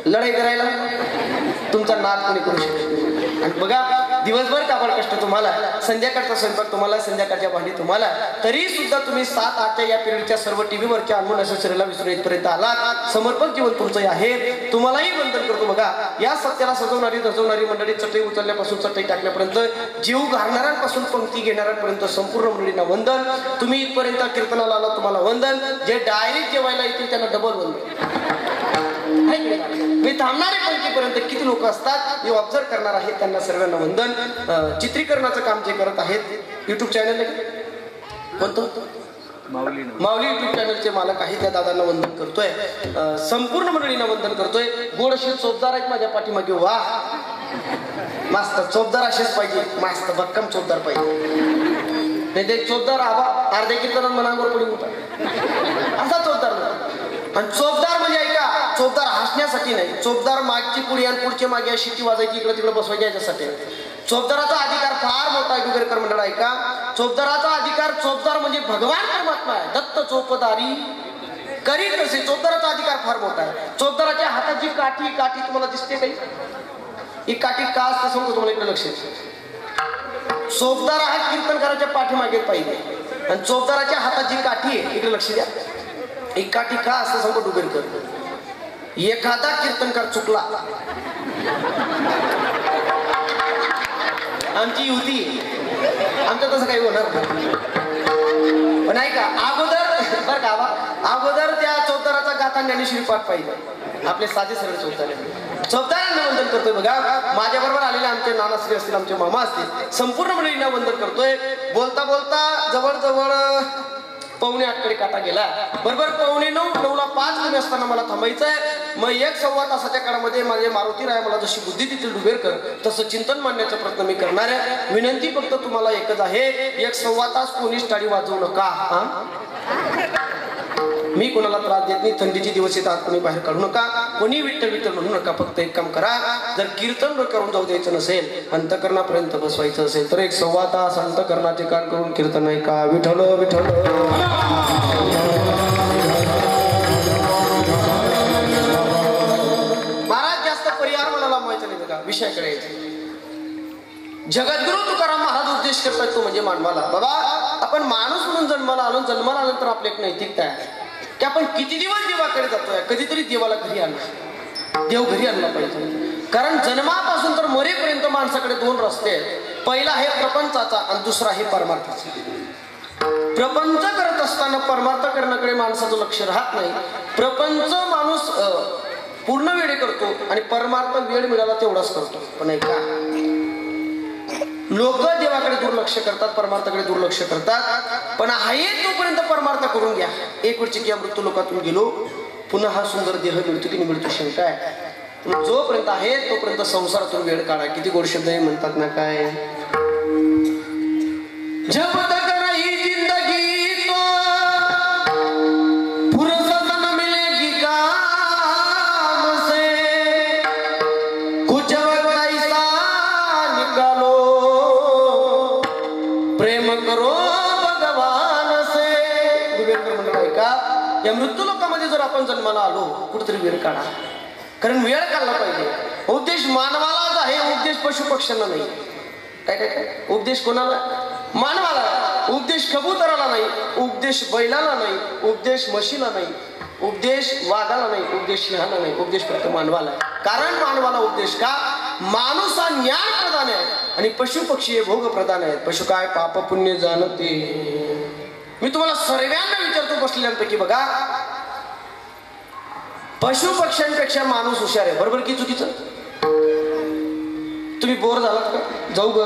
लढाई करायला तुमचा नाद कोणी करू शकतो. आणि बघा दिवसभर काबाड कष्ट तुम्हाला, संध्याकाळचा स्वयंपाक तुम्हाला, संध्याकाळच्या भांडी तुम्हाला, तरी सुद्धा तुम्ही 7-8च्या या पिरियडच्या सर्व टीव्हीवरच्या अनमोल असं शरीराला विसरून इथपर्यंत आलात. समर्पक जीवन तुमचं आहे. तुम्हालाही वंदन करतो. बघा या सत्याला सजवणारी धजवणारी मंडळी, चटई उचलण्यापासून चटई टाकण्यापर्यंत, जीव घालणाऱ्यांपासून पंक्ती घेणाऱ्यांपर्यंत संपूर्ण मंडळींना वंदन. तुम्ही इथपर्यंत कीर्तनाला आला तुम्हाला वंदन. जे डायरेक्ट जेवायला येतील त्यांना डबल वंदन. मी थांबणारे पंक्तीपर्यंत किती लोक असतात हे ऑब्झर्व करणार आहेत त्यांना सर्वांना वंदन. चित्रीकरणाचं काम जे करत आहेत युट्यूब चॅनल कोणतं माऊली युट्यूब चॅनलचे मालक आहेत त्या दादांना वंदन करतोय. संपूर्ण मंडळींना वंदन करतोय. गोड असे चोपदार आहेत माझ्या पाठीमागे. वा मस्त चोपदार असेच पाहिजे, मस्त भक्कम चोपदार पाहिजे. नाही ते चोपदार आबा अर्ध्या कीर्तनात मनावर पडून होता असा चोपदार. आणि चोपदार म्हणजे ऐका, चोपदार हसण्यासाठी नाही, चोपदार मागची पुढे आणि पुढची मागे अशी ती वाजायची इकडे तिकडे बसवायची याच्यासाठी. चोपदाराचा अधिकार फार मोठा आहे. डुबेरकर मंडळ ऐका, चोपदाराचा अधिकार, चोपदार म्हणजे भगवान परमात्मा आहे. दत्त चोपदारी करी तसे. चोपदाराचा अधिकार फार मोठा आहे. चोपदाराच्या हाताची काठी तुम्हाला दिसते काही? ही काठी का असते सांगतो तुम्हाला, इकडे लक्ष. चोपदार हा कीर्तनकाराच्या पाठीमागे पाहिजे आणि चोपदाराच्या हाताची काठी आहे, इकडे लक्ष द्या. एक काठी का असं सांगतो डुबेरकर. एखादा कीर्तनकार चुकला, आमची युती, आमचं तसं काही होणार नाही. पण ऐका अगोदर बरं का, अगोदर त्या चौताराचा गाथा ज्ञानेश्वरी पाठ पाहिजे. आपले साधे सरळ चौतारांना वंदन करतोय. बघा माझ्या बरोबर आलेले आमचे नानाश्री असतील, आमचे मामा असतील, संपूर्ण मंडळींना वंदन करतोय. बोलता बोलता जवळजवळ 7:45 काटा गेला. बरोबर 8:45ला 5 कमी असताना मला थांबायचंय. मग 1-1.25 तासाच्या काळामध्ये माझे मारुती राय मला जशी बुद्धी देतील डुबेरकर तसं चिंतन मांडण्याचा प्रयत्न मी करणार आहे. विनंती फक्त तुम्हाला एकच आहे, 1-1.25 तास कोणीच टाळी वाजवू नका. मी कोणाला त्रास देत नाही. थंडीचे दिवस येतात, कोणी बाहेर काढू नका, कोणी विठ्ठल विठ्ठल म्हणू नका. फक्त एक काम करा, जर कीर्तन करून जाऊ द्यायचं नसेल, अंतकरणापर्यंत बसवायचं असेल तर 1-1.25 तास अंतकरणाचे कान करून कीर्तन ऐका. विठ्ठल विठ्ठल. महाराज जास्त परिहार मला लांबवायचा नाही. बघा विषयाकडे यायचं. जगद्गुरु तुकाराम महाराज उद्देश करतात तो म्हणजे मानवाला, बाबा आपण माणूस म्हणून जन्माला आल्यानंतर आपली एक नैतिकता आहे की आपण किती दिवस देवाकडे जातोय. कधीतरी देवाला घरी आणलं, देव घरी आणला पाहिजे. कारण जन्मापासून तर मरेपर्यंत माणसाकडे 2 रस्ते आहेत. पहिला आहे प्रपंचाचा आणि दुसरा आहे परमार्थाचा. प्रपंच करत असताना परमार्थ करण्याकडे माणसाचं लक्ष राहत नाही. प्रपंच माणूस पूर्ण वेळे करतो आणि परमार्थ वेळ मिळाला तेवढाच करतो. पण ऐका, लोक देवाकडे दुर्लक्ष करतात, परमार्थाकडे दुर्लक्ष करतात. पण आहे तोपर्यंत परमार्थ करून घ्या. एक वेळची की मृत्यू लोकातून गेलो, पुन्हा हा सुंदर देह मिळतो की नाही मिळतो शंका आहे. जोपर्यंत आहे तोपर्यंत संसारातून वेळ काढा. किती गोड शब्द आहे म्हणतात ना, काय जब तक रही जिंदगी तो फुर्सत न मिलेगी काम से, कुछ वक्त ऐसा निकालो प्रेम करो भगवान से. डुबेरकर म्हणलं का, या मृत्यू लोकांमध्ये जर आपण जन्माला आलो कुठेतरी वेळ काढा. कारण वेळ काढला पाहिजे. उद्देश मानवालाच आहे, उपदेश पशु पक्ष्यांना नाही. काय काय काय उपदेश कोणाला? मानवाला. उपदेश कबुतराला नाही, उपदेश बैलाला नाही, उपदेश म्हशीला नाही, उपदेश वाघाला नाही, उपदेश सिंहाला नाही, उपदेश फक्त मानवाला. कारण मानवाला उपदेश का? माणूस हा ज्ञान प्रधान आहे आणि पशु पक्षी हे भोग प्रधान आहेत. पशु काय पाप पुण्य जाणते. मी तुम्हाला सर्वांना विचारतो बसलेल्यांपैकी, बघा पशु पक्ष्यांपेक्षा माणूस हुशार आहे. बरोबर की चुकीचं? तुम्ही बोर झालात का? जाऊ ग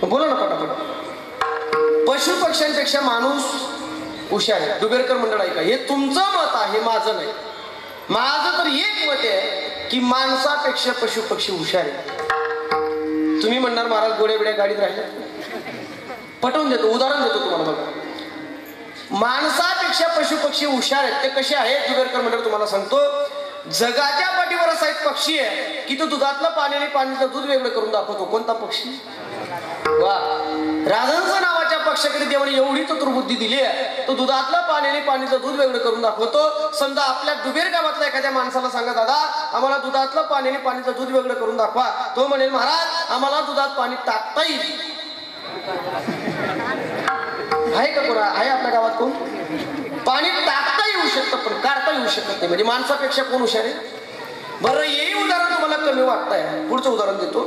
बोला ना पटापट. पशु पक्ष्यांपेक्षा माणूस हुशार आहे. डुबेरकर मंडळ ऐका, हे तुमचं मत आहे, माझं नाही. माझं तर एक मत आहे की माणसापेक्षा पशु पक्षी हुशार आहे. तुम्ही म्हणणार महाराज गोड्या बिड्या गाडीत राहिल्या, पटवून देतो, उदाहरण देतो तुम्हाला. बघा, माणसापेक्षा पशु पक्षी हुशार आहेत. ते कसे आहेत डुबेरकर मंडळ तुम्हाला सांगतो. जगाच्या पाठीवर असा एक पक्षी आहे की तो दुधातलं पाणी आणि पाणीचं दूध वेगळं करून दाखवतो. कोणता पक्षी? वा, राजहंस नावाच्या पक्षाकडे देवाने एवढी चतुर्बुद्धी दिली आहे, तो दुधातलं पाणी आणि पाणीचं दूध वेगळं करून दाखवतो. समजा आपल्या डुबेर गावातल्या एखाद्या माणसाला सांगा, दादा आम्हाला दुधातलं पाणी आणि पाणीचं दूध वेगळं करून दाखवा. तो म्हणेल, महाराज आम्हाला दुधात पाणी टाकता येईल. आहे का कोणा? आहे आपल्या गावात कोण? पाणी टाकता येऊ शकतं पण काढता येऊ शकत नाही. म्हणजे माणसापेक्षा कोण हुशार आहे? बरं, हे उदाहरण तुम्हाला कमी वाटतंय, पुढचं उदाहरण देतो.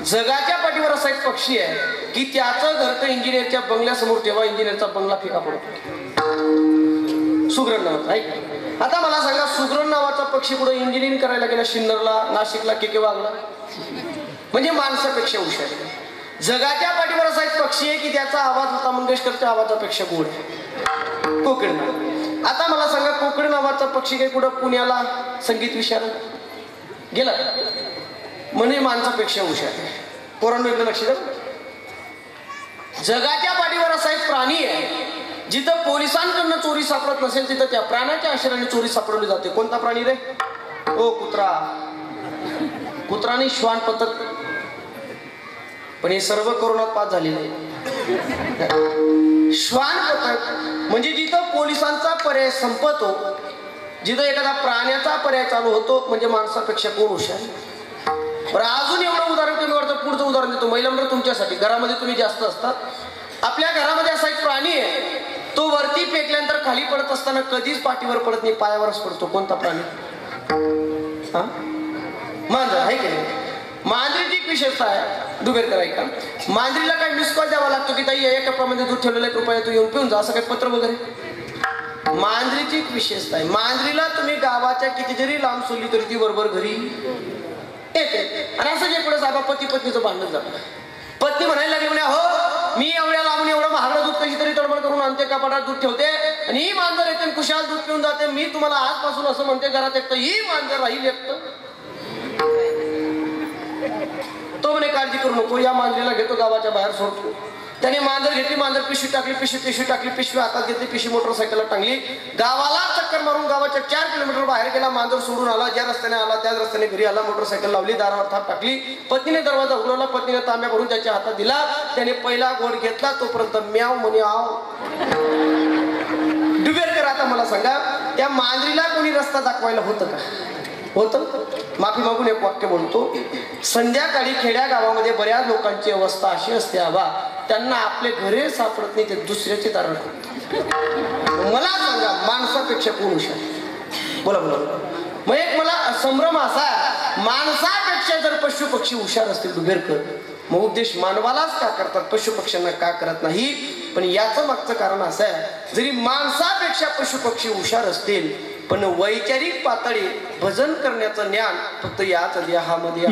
जगाच्या पाठीवर असा एक पक्षी आहे की त्याचं घरचं इंजिनियरच्या बंगल्यासमोर ठेवा, इंजिनियरचा बंगला फिका पडतो. सुग्रण नावाचा. ऐक, आता मला सांगा, सुग्रण नावाचा पक्षी पुढे इंजिनिअरिंग करायला गेला सिन्नरला, नाशिकला, के वागला. म्हणजे माणसापेक्षा हुशार आहे. जगाच्या पाठीवर असा एक पक्षी आहे की त्याचा आवाज लता मंगेशकरच्या आवाजापेक्षा गोड आहे. कोकिळ नाव. आता मला सांगा, कोकिळ नावाचा पक्षी काही कुठं पुण्याला संगीत विशारद गेला म्हणजे माणसापेक्षा हुशार आहे. पोरांनो एकदा लक्ष द्या. जगाच्या पाठीवर असा एक प्राणी आहे जिथं पोलिसांकडनं चोरी सापडत नसेल तिथं त्या प्राण्याच्या आश्रयाने चोरी सापडवली जाते. कोणता प्राणी रे? ओ कुत्रा. कुत्राने श्वान पथक. पण हे सर्व कोरोनात पास झालेलं आहे. श्वान पथक म्हणजे जिथं पोलिसांचा पर्याय संपतो, जिथं एखादा प्राण्याचा पर्याय चालू होतो, म्हणजे माणसापेक्षा कोण हुशार? बरं, अजून एवढं उदाहरण कमी करतो, पुढचं उदाहरण देतो. महिला मंडळ तुमच्यासाठी, घरामध्ये तुम्ही जास्त असतात. आपल्या घरामध्ये असा एक प्राणी आहे, तो वरती फेकल्यानंतर खाली पडत असताना कधीच पाठीवर पडत नाही, पायावरच पडतो. कोणता प्राणी? हा, मांजर. आहे की नाही? मांजरीची एक विशेषता आहे डुबेरकर ऐका. मांजरीला काही मिस कॉल द्यावा लागतो की ताई एका कपामध्ये दूध ठेवलेलं आहे, कृपया तू येऊन पिऊन जा, असं काही पत्र वगैरे? मांजरीची एक विशेषता आहे, मांजरीला तुम्ही गावाच्या किती जरी लांब सोडली तरी ती बरोबर घरी येते. आणि असं जे पुढे साहेबा पती पत्नीचं भांडण झालं. पत्नी म्हणायला लागली, म्हणे हो मी एवढ्या लांबून एवढं महागडं दूध कशी तरी तडबड करून आणते, कपाटात दूध ठेवते आणि ही मांजर येते आणि कुशाल दूध पिऊन जाते. मी तुम्हाला आजपासून असं म्हणते, घरात एकटं ही मांजर राहील एकटं. तो म्हणे काळजी करू नको, या मांजरीला घेतो गावाच्या बाहेर सोडतो. त्याने मांजर घेतली, मांजर पिशवी टाकली, पिशवी टाकली, पिशवी हातात घेतली, पिशवी मोटरसायकलला टांगली, गावाला चक्कर मारून गावाच्या 4 किलोमीटर बाहेर गेला. मांजर सोडून आला, ज्या रस्त्याने आला त्याच रस्त्याने घरी आला. मोटरसायकल लावली, दारावर थाप टाकली. पत्नीने दरवाजा उघडला, पत्नीने तांब्या भरून त्याच्या हातात दिला. त्याने पहिला गोड घेतला, तोपर्यंत म्याव म्हणे आव. डुबेरकर, आता मला सांगा, त्या मांजरीला कोणी रस्ता दाखवायला होतं का? होतं? माफी मागून एक वाक्य बोलतो. संध्याकाळी खेड्या गावामध्ये बऱ्याच लोकांची अवस्था अशी असते, आबा त्यांना आपले घरे सापडत नाही, ते दुसऱ्याचे दारण करतात. मला सांगा, माणसापेक्षा कोण हुशार? बोला बोला. मग एक मला संभ्रम असा, माणसापेक्षा जर पशु पक्षी हुशार असतील डुबेरकर, मग उद्देश मानवालाच का करतात, पशु पक्ष्यांना का करत नाही? पण याचं मागचं कारण असं आहे, जरी माणसापेक्षा पशु पक्षी हुशार असतील पण वैचारिक पातळी भजन करण्याचं ज्ञान फक्त याच देहामध्ये.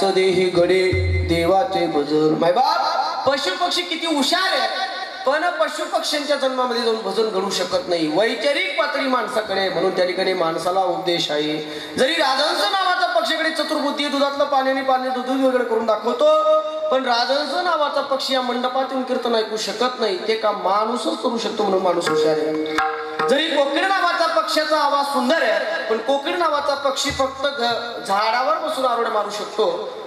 त्याच देही गडे देवाचे भजन. माय बाप, पशु पक्षी किती हुशार आहे, पण पशु पक्ष्यांच्या जन्मामध्ये जाऊन भजन घडू शकत नाही. वैचारिक पातळी माणसाकडे, म्हणून त्या ठिकाणी माणसाला उपदेश आहे. जरी राजहंस नावाचा पक्षीकडे चतुर्बुद्धी, दुधातलं पाण्याने दूध वगैरे करून दाखवतो, पण राजहंस नावाचा पक्षी या मंडपात येऊन कीर्तन ऐकू शकत नाही. ते का माणूसच करू शकतो, म्हणून माणूस हुशार आहे. जरी कोकिळ नावाचा पक्ष्याचा आवाज सुंदर आहे, पण कोकिळ नावाचा पक्षी फक्त झाडावर बसून आरोड्या मारू शकतो.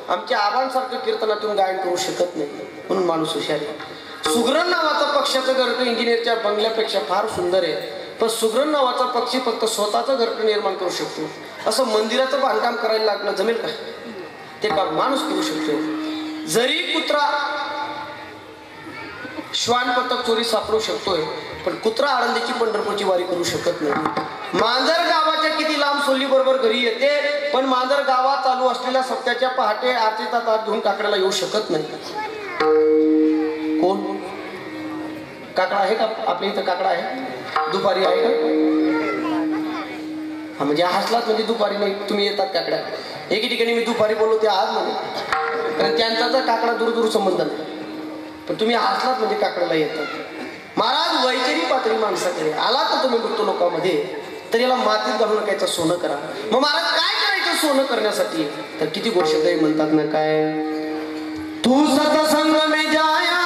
आमच्या आबांसारखं कीर्तनातून गायन करू शकत नाही, म्हणून माणूस हुशार आहे. सुगरण नावाचा पक्षाचं घरट इंजिनियरच्या बंगल्यापेक्षा फार सुंदर आहे, पण सुगरण नावाचा पक्षी फक्त स्वतःचं घरट निर्माण करू शकतो. असं मंदिराचं बांधकाम करायला लागलं जमेल का? ते का माणूस करू शकतो. जरी कुत्रा श्वान पथक चोरी सापडू शकतोय, पण कुत्रा आळंदीची पंढरपूरची वारी करू शकत नाही. मांजर गावाच्या किती लांब सोली बरोबर घरी येते, पण मांजर गावात चालू असलेल्या सप्त्याच्या पहाटे आरतीचा ताट घेऊन काकड्याला येऊ शकत नाही. कोण? काकडा आहे का आपल्या इथं? काकडा आहे? दुपारी आहे का? हा, म्हणजे हसलात म्हणजे दुपारी नाही, तुम्ही येतात काकड्या. एके ठिकाणी मी दुपारी बोललो ते आज म्हणे, कारण त्यांचा तर काकडा दूर दूर संबंध नाही, पण तुम्ही हसलात म्हणजे काकड्याला येतात. महाराज, वैचारिक पातळी माणसाकडे आला तर तुम्ही मृत्यू लोकांमध्ये, तर याला मातीत घालून नकायचं, सोनं करा. मग महाराज काय करायचं सोनं करण्यासाठी? तर किती गोष्ट काही म्हणतात ना, काय तू सत्संग में जाया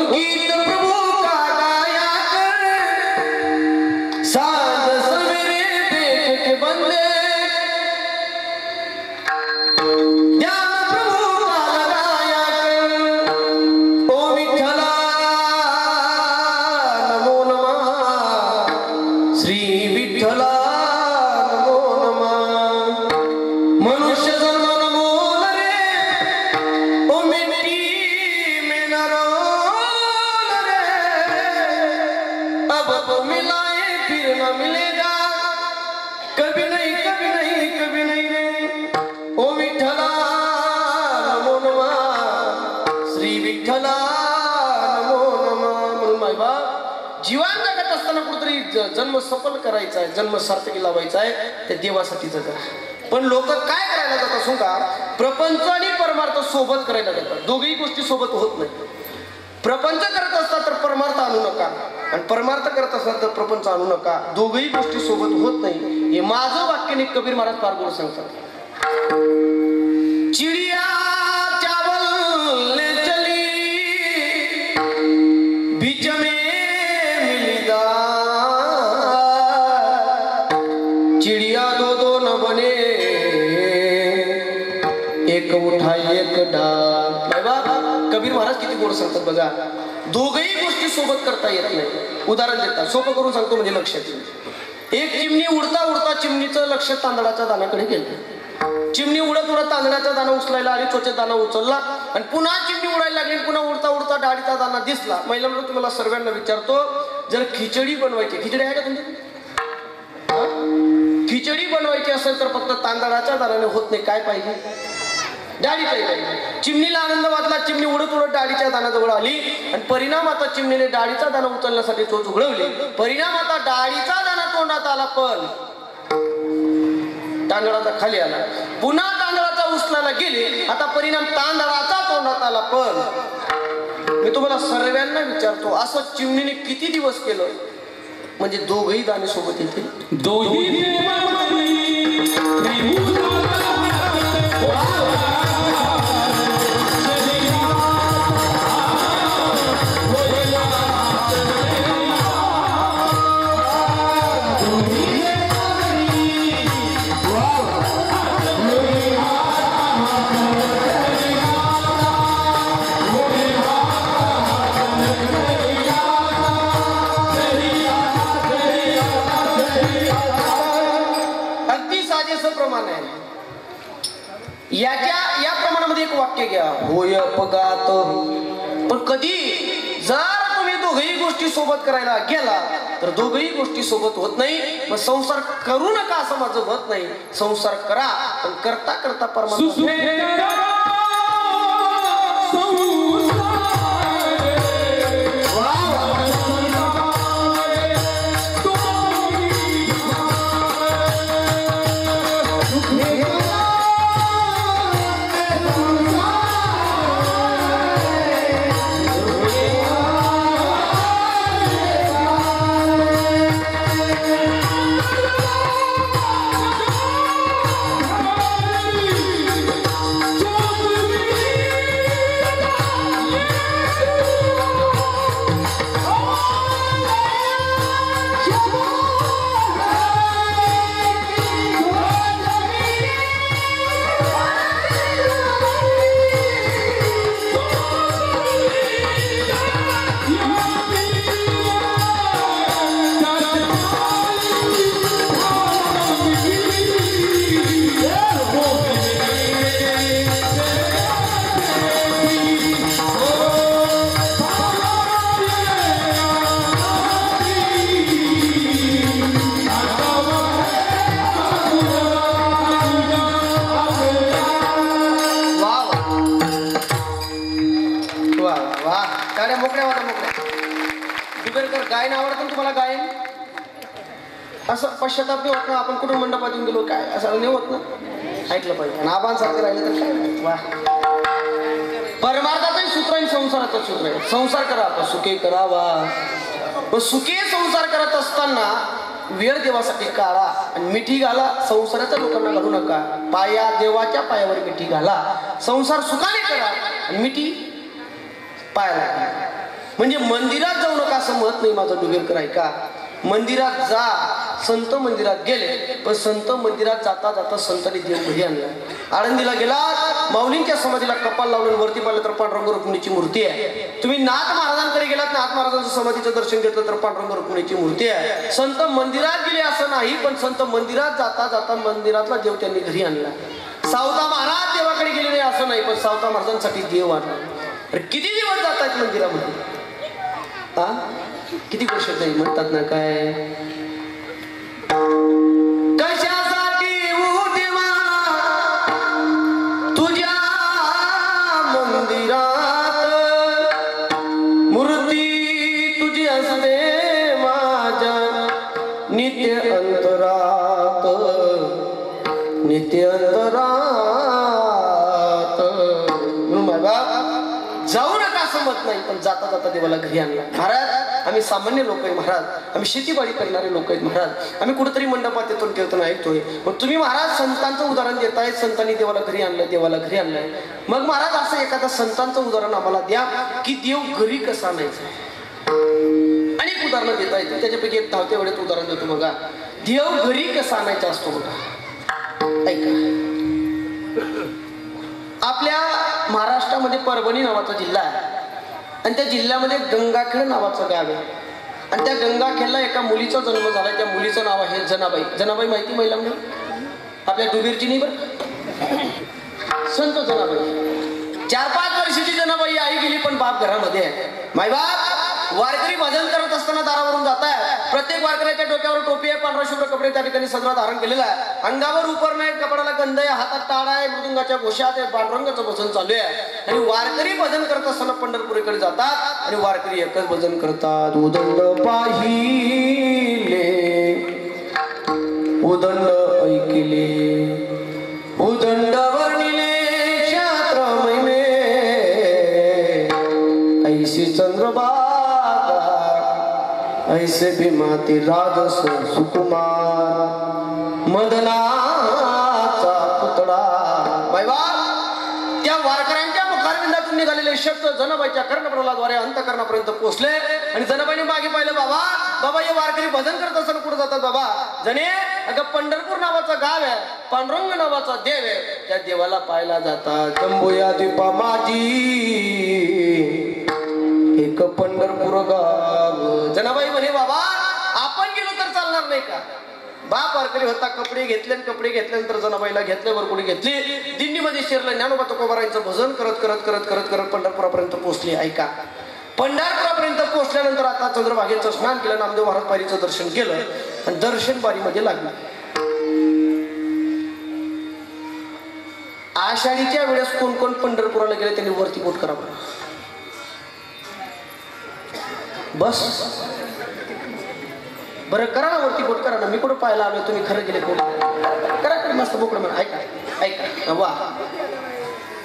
गीत प्रभु का गाया कर, साँझ सवेरे देख के बंदे ध्यान प्रभु का लगाया कर. ओ विठ्ठला नमो नमः, श्री विठ्ठला नमो नमः. मनुष्य जन्म नमो रे, ओ मिट्टी में न रो, तो मिलाए फिर न मिलेगा, कभी नहीं कभी नहीं कभी नहीं रे. ओ विठ्ठला नमो नमः, श्री विठ्ठला नमो नमः. म्हणून माय बाप, जीवन जगत असताना कुठेतरी जन्म सफल करायचा आहे, जन्म सार्थकी लावायचा आहे, ते देवासाठी जगा. पण लोक काय करायला जातात असू का, प्रपंच आणि परमार्थ सोबत करायला जातात. दोघही गोष्टी सोबत होत नाही. प्रपंच करत असतात तर परमार्थ आणू नका, आणि परमार्थ करत असतात तर प्रपंच आणू नका. दोघही गोष्टी सोबत होत नाही. हे माझं वाक्य नाही, कबीर महाराज फार गोड सांगतात. चिडिया चावल ले चली, बीच में मिली दाल, चिड़िया दो दो न बने, एक उठाई एक डाल. कबीर महाराज किती गोड सांगतात बघा. दोघही गोष्टी सोबत करता येत नाही. उदाहरण देतात, सोपं करून सांगतो म्हणजे लक्षात येईल. एक चिमणी उडता उडता चिमणीचं लक्ष तांदळाच्या दाण्याकडे गेलं. चिमणी उडत उडत तांदळाचा दाणा उचलायला आणि चोचे दाणा उचलला, आणि पुन्हा चिमणी उडायला लागली. पुन्हा उडता उडता डाळीचा दाणा दिसला. महिलांना तुम्हाला सर्वांना विचारतो, जर खिचडी बनवायची, खिचडी आहे का तुमची? खिचडी बनवायची असेल तर फक्त तांदळाच्या दाण्याने होत नाही. काय पाहिजे? डाळी पाहिजे. चिमणीला आनंद वाटला. चिमणी उडत उडत डाळीच्या दाण्याजवळ आली, आणि परिणाम आता चिमणीने डाळीचा दाणा उचलण्यासाठी चोच उघडवली. परिणाम आता डाळीचा दाणा तोंडात आला, पण तांदळाचा खाली आला. पुन्हा तांदळाचा उचलायला गेले, आता परिणाम तांदळाचा तोंडात आला. पण मी तुम्हाला सर्वांना विचारतो, असं चिमणीने किती दिवस केलं म्हणजे दोघही दाणे सोबत येतील? या प्रमाणामध्ये एक वाक्य घ्या, होय अपघात. पण कधी जर तुम्ही दोघही गोष्टी सोबत करायला गेला तर दोघही गोष्टी सोबत होत नाही. मग संसार करू नका असं माझं मत नाही. संसार करा, पण करता करता परमात्मा Yeah. असं पश्चाताप नाही होत ना, आपण कुठून मंडपात येऊन गेलो काय असं नाही होत ना, ऐकलं पाहिजे. आणि आबांसारखं राहिलं तर काय वा. परमार्थातही सूत्र आहे, संसाराचं सूत्र आहे. संसार करा आपण सुखे करावा, पण सुखे संसार करत असताना वेळ देवासाठी काढा आणि मिठी घाला. संसाराच्या लोकांना घालू नका. पाया देवाच्या पायावर मिठी घाला. संसार सुखाने करा आणि मिठी पायाला. म्हणजे मंदिरात जाऊ नका असं मत नाही माझं डुबेरकर. ऐका, मंदिरात जा. संत मंदिरात गेले, पण संत मंदिरात जाता जाता संतांनी देव घरी आणला. आळंदीला गेला, माऊलींच्या समाधीला कपाल लावून वरती पाहिलं तर पांडुरंग रुक्मिणीची मूर्ती आहे. तुम्ही नाथ महाराजांकडे गेलात, नाथ महाराजांचं समाधीचं दर्शन घेतलं तर पांडुरंग रुक्मिणीची मूर्ती आहे. संत मंदिरात गेले असं नाही, पण संत मंदिरात जाता जाता मंदिरातला देव त्यांनी घरी आणला. सावता महाराज देवाकडे गेले नाही असं नाही, पण सावता महाराजांसाठी देव आणला. किती दिवस जातात मंदिरामध्ये? हा, किती वर्ष जाईल म्हणतात ना काय. कशासाठी देवा तुझ्या मंदिरात मूर्ती तुझी असते माझ्या नित्य अंतरात, नित्य अंतरात. जाऊ नका असं मत नाही, पण जाता जाता देवाला घरी आणला. महाराज आम्ही सामान्य लोक आहे महाराज, आम्ही शेतीबाडी करणारे लोक आहेत महाराज, आम्ही कुठेतरी मंडपात येतो कीर्तन ऐकतोय, पण तुम्ही महाराज संतांचं उदाहरण देताय. संतांनी देवाला घरी आणलं, देवाला घरी आणलंय. मग महाराज असं एखादा संतांचं उदाहरण आम्हाला द्या की देव घरी कसा आणायचा. अनेक उदाहरणं देता येते, त्याच्यापैकी एक धावत्या वेळेत उदाहरण देतो बघा. देव घरी कसा आणायचा असतो बघा. ऐका, आपल्या महाराष्ट्रामध्ये परभणी नावाचा जिल्हा आहे आणि त्या जिल्ह्यामध्ये गंगाखेड नावाचं गाव आहे. आणि त्या गंगाखेडला एका मुलीचा जन्म झाला. त्या मुलीचं नाव आहे जनाबाई. जनाबाई माहिती महिला म्हणून आपल्या डुबेरची नाही बरं, संत जनाबाई. 4-5 वर्षाची जनाबाई आई गेली, पण बाप घरामध्ये आहे. मायबाप वारकरी भजन करत असताना दारावरून जात आहे. प्रत्येक वारकऱ्याच्या डोक्यावर टोपी आहे, पांढरा शुभ्र कपडे त्या ठिकाणी सदरा धारण केलेला आहे. अंगावर उपर नाही, कपड्याला गंध आहे, हातात टाळ आहे, मृदुंगाच्या घोषात आहे, पांडुरंगाचं भजन चालू आहे. आणि वारकरी भजन करत असताना पंढरपूरकडे जातात आणि वारकरी एकच भजन करतात. उदंड पाहिले, उदंड ऐकिले, उदंड वर्णिले शास्त्र महिमे, ऐशी चंद्रबागा ऐसे भीमाती राजस सुकुमार मदनाचा पुतळा. त्या वारकऱ्यांच्या मुखारविंदातून निघालेले शब्द जनाबाईच्या कर्णप्रलाद्वारे अंतकरणापर्यंत पोहोचले. आणि जनाबाईने मागे पाहिलं, बाबा बाबा हे वारकरी भजन करत असताना कुठे जातात बाबा. जने अगं पंढरपूर नावाचं गाव आहे, पांडुरंग नावाचा देव आहे, त्या देवाला पाहायला जातात. जंबोया दीपा माझी एक पंढरपूर गाव. जनाबाई म्हणे, बाबा आपण गेलो तर चालणार नाही का. बाप वारकरी होता, कपडे घेतले, कपडे घेतल्यानंतर जनाबाईला घेतल्यावर कुठे घेतली, दिंडीमध्ये शिरलं. ज्ञानोबा तुकोबारायांचं भजन करत करत करत करत करत पंढरपुरापर्यंत पोहोचली. ऐका, पंढरपुरापर्यंत पोहोचल्यानंतर आता चंद्रभागेचं स्नान केलं, नामदेव महाराज पायरीचं दर्शन केलं आणि दर्शन बारीमध्ये लागलं. आषाढीच्या वेळेस कोण कोण पंढरपुराला गेले त्यांनी वरती बोट करा बस. बरं करा ना, वरती बोट करा ना. मी कुठं पाहायला आलोय, तुम्ही खरं गेले कोण करा करा मस्त बोकड म्हणा. ऐका ऐका वा.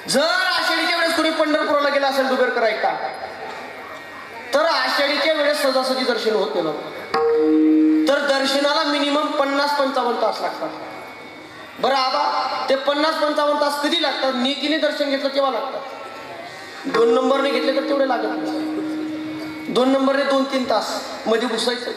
जर आषाढीच्या वेळेस कोणी पंढरपुराला गेला असेल डुबेरकर ऐका, तर आषाढीच्या वेळेस सहजासहजी दर्शन होत नाही. तर दर्शनाला मिनिमम 50-55 तास लागतात. बरं आबा ते 50-55 तास कधी लागतात? नीतीने दर्शन घेतलं तेव्हा लागतात. 2 नंबरने घेतले तर तेवढे लागत नाही. 2 नंबरने 2-3 तास मध्ये घुसायचं,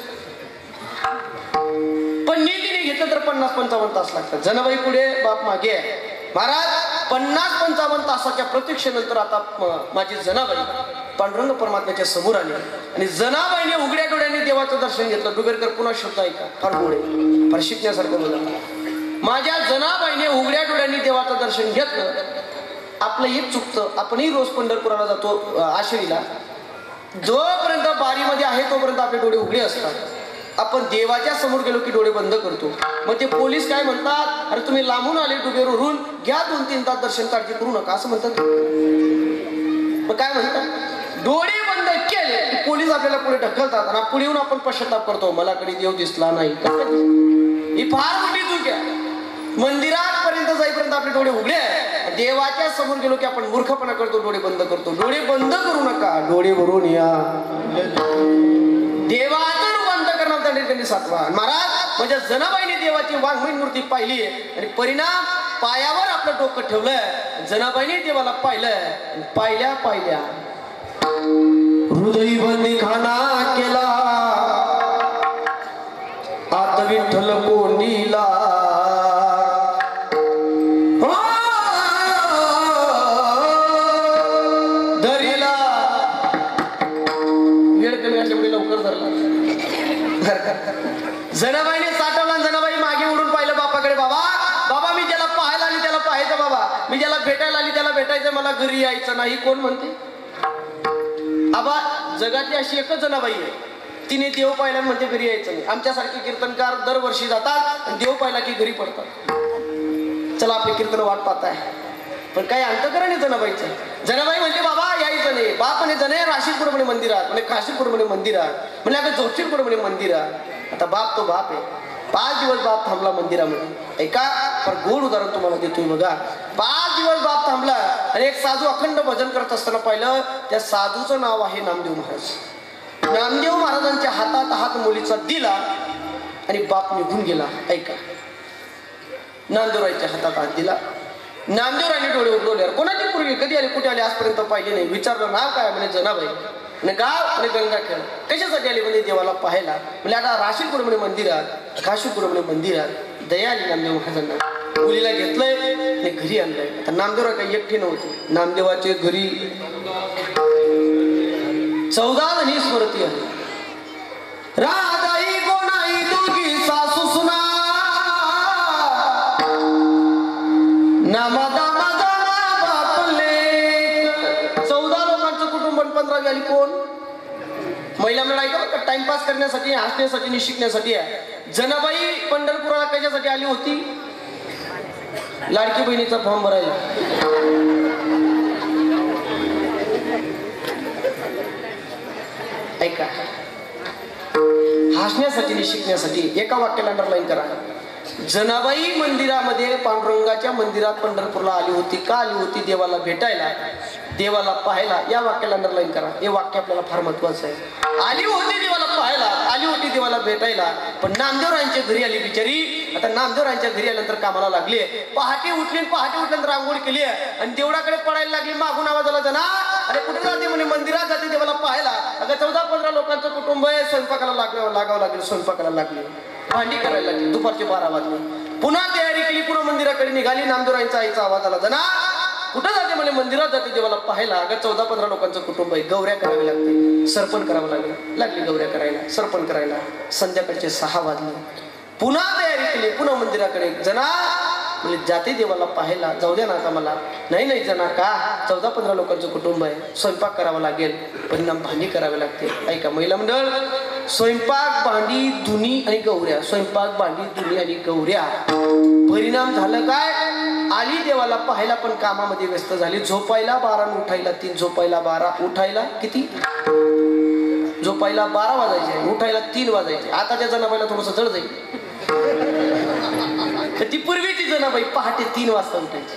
पण नीतीने घेतलं तर 50-55 तास लागतात. जनाबाई पुढे, बाप मागे आहे. महाराज 50-55 तासाच्या प्रतीक्षेनंतर आता माझी जनाबाई पांडुरंग परमात्म्याच्या समोर आली आणि जनाबाईने उघड्या डोळ्यांनी देवाचं दर्शन घेतलं. डुबेरकर पुन्हा शब्द ऐका, फार गोडे, फार शिकण्यासारखं बोला. माझ्या जनाबाईने उघड्या डोळ्यांनी देवाचं दर्शन घेतलं. आपलं हेच चुकतं, आपणही रोज पंढरपुराला जातो आषाढीला, जोपर्यंत बारीमध्ये आहे तोपर्यंत आपले डोळे उघडे असतात. आपण देवाच्या समोर गेलो की डोळे बंद करतो. मग ते पोलीस काय म्हणतात, अरे तुम्ही लांबून आले डुबेवरून, घ्या 2-3 तास दर्शन, काळजी करू नका असं म्हणतात. मग काय म्हणतात, डोळे बंद केले की पोलीस आपल्याला पुढे ढकलतात आणि पुढे येऊन आपण पश्चाताप करतो, मला कधी देव दिसला नाही. ही फार मोठी चूक आहे. मंदिरात पर्यंत जाईपर्यंत आपले डोळे उघडे आहे, देवाच्या समोर गेलो की आपण मूर्खपणा करतो, डोळे बंद करतो. डोळे बंद करू नका, डोळे भरून या. देवाचं रूपांतर करणार त्यांनी सातवा. महाराज म्हणजे जनाबाईने देवाची वाङ्मयीन मूर्ती पाहिली आणि परिणाम पायावर आपलं डोकं ठेवलंय. जनाबाईने देवाला पाहिलंय. पाहिल्या पाहिल्या हृदय बंदी खाना केला, आत विठ्ठल कोंडीला. दरीला वेळ कमी असल्यामुळे लवकर धरला. जनाबाईने साठवला. जनाबाई मागे उडून पाहिलं बापाकडे. बाबा बाबा मी ज्याला पाहायला आली त्याला पाहायचं, बाबा मी ज्याला भेटायला आली त्याला भेटायचं, मला घरी यायचं नाही. कोण म्हणते? आबा जगातली अशी एकच जनाबाई आहे, तिने देव पाहिला म्हणजे घरी यायचं नाही. आमच्यासारखे कीर्तनकार दरवर्षी जातात आणि देव पाहिला की घरी पडतात. चला आपले कीर्तन वाट पाहताय, पण काही अंतकरण आहे जनाबाईचं. जनाबाई म्हणते बाबा यायचं नाही. बाप म्हणे जने राशीपूर म्हणे मंदिरात, म्हणे काशीपूर म्हणे मंदिरात, म्हणजे अगं जोशीपूर म्हणे मंदिरात. आता बाप तो बाप आहे. 5 दिवस बाप थांबला मंदिरामध्ये. ऐका पर गोड उदाहरण तुम्हाला देतोय बघा. 5 दिवस बाप थांबला आणि एक साधू अखंड भजन करत असताना पाहिलं. त्या साधूचं नाव आहे नामदेव महाराज. नामदेव महाराजांच्या हातात हात मुलीचा दिला आणि बाप निघून गेला. ऐका, नामदेवरायच्या हातात हात दिला. नामदेवरायने डोळे उघडवले. कोणाची पूर्वी कधी आली कुठे आली आजपर्यंत पाहिले नाही. विचारलं नाव काय? म्हणे जनाबाई. म्हणे गाव? म्हणे गंगाखेड. कशासाठी आली? म्हणजे देवाला पाहायला. म्हणजे आता राशीपूर म्हणे मंदिरात, काशीपूर म्हणे मंदिरात. दया आली नामदेव महाराजांना. मुलीला घेतलंय आणि घरी आणलंय. तर नामदेवराय काही एकटे नव्हते. नामदेवाचे घरी 14 जणी स्मृती आहे. राधाई कोणाई दुर्गी सासू सुना, नामादामादा बापले. 14 लोकांचं कुटुंब. 15वी आली कोण? महिला मंडळ आहे का? टाइमपास करण्यासाठी, हसण्यासाठी आणि शिकण्यासाठी आहे. जनाबाई पंढरपुराला कशासाठी आली होती? लाडकी बहिणीचा फॉर्म भरायला. ऐका, हसण्यासाठी आणि शिकण्यासाठी. एका वाक्याला अंडरलाईन करा. जनाबाई मंदिरामध्ये, पांडुरंगाच्या मंदिरात पंढरपूरला आली होती. का आली होती? देवाला भेटायला, देवाला पाहायला. या वाक्याला अंडरलाईन करा. हे वाक्य आपल्याला फार महत्वाचं आहे. आली होती देवाला पाहायला, आली होती देवाला भेटायला. पण नामदेवरायांच्या घरी आली बिचारी. आता नामदेवरायांच्या घरी आल्यानंतर कामाला लागली. पहाटे उठली, पहाटे उठल्यानंतर आंघोळ केली आणि देवळाकडे पडायला लागली. मागून आवाज आला, जना अरे कुठे जाते? म्हणे मंदिरात जाते देवाला पाहायला. अगं 14-15 लोकांचं कुटुंब आहे. स्वयंपाकाला लागावं लागेल. स्वयंपाकाला लागली, भांडी करायला लागली. दुपारचे 12 वाजले. पुन्हा तयारी केली, पुन्हा मंदिराकडे निघाली. नामदेवरायांचा आईचा आवाज आला, जना कुठं जाते? म्हणे मंदिरात जाते देवाला पाहायला. अगं 14-15 लोकांचं कुटुंब आहे. गौऱ्या करावी लागते, सरपण करावं लागलं. लागली गौऱ्या करायला, सरपण करायला. संध्याकाळचे 6 वाजले. पुन्हा तयारी केली, पुन्हा मंदिराकडे. जना म्हणजे जाते देवाला पाहायला, जाऊ द्या ना आता मला. नाही नाही जना का? 14-15 लोकांचं कुटुंब आहे, स्वयंपाक करावा लागेल, परिणाम भांडी करावे लागते. ऐका महिला मंडळ, स्वयंपाक, भांडी, धुनी आणि गौऱ्या. स्वयंपाक, भांडी, धुनी आणि गौऱ्या. परिणाम झालं काय? आली देवाला पाहायला पण कामामध्ये व्यस्त झाली. झोपायला 12, उठायला 3. झोपायला 12, उठायला किती? झोपायला 12 वाजायचे, उठायला 3 वाजायचे. आताच्या जनाबाईला थोडंसं जड जाईल. तर ती पूर्वीची जनाबाई पहाटे 3 वाजता उठायची.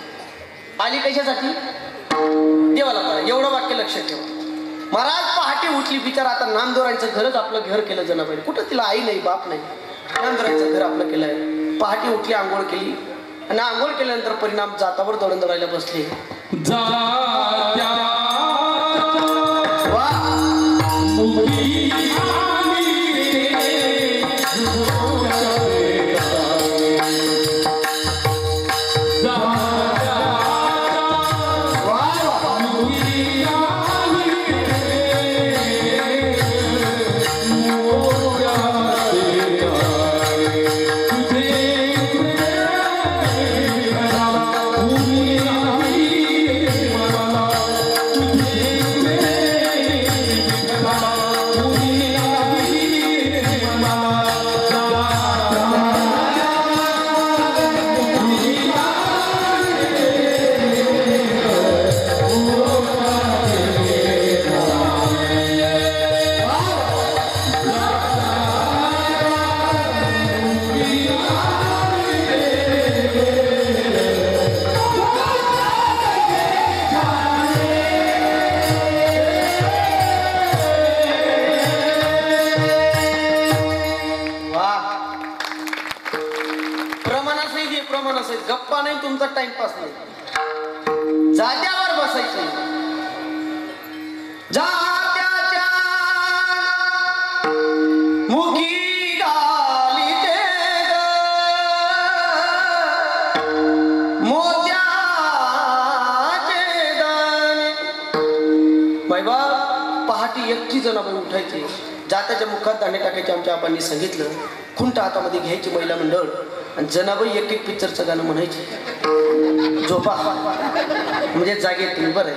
आली कशासाठी? देवाला पाहायला. एवढं वाक्य लक्षात ठेवा. महाराज पहाटे उठली बिचारा. आता नामदेवरायांचं घरच आपलं घर केलं जनाबाई. कुठं तिला आई नाही, बाप नाही. नामदेवरायांचं घर आपलं केलंय. पहाटे उठली, आंघोळ केली आणि आंघोळ केल्यानंतर परिणाम जातावर दळण दळायला बसले. जात्यावर बसायचं. जात्याच्या मुखी घाली ते मोत्याचे दाणे. बाबा पहाटे एकटी जनाबाई उठायची, जात्याच्या मुखात दाणे टाकायचे. आमच्या आपांनी सांगितलं. खुंट हातामध्ये घ्यायची महिला मंडळ आणि जनाबाई एक एक पिक्चरचं गाणं म्हणायचे. झोपा म्हणजे जागेत तुम्ही. बरं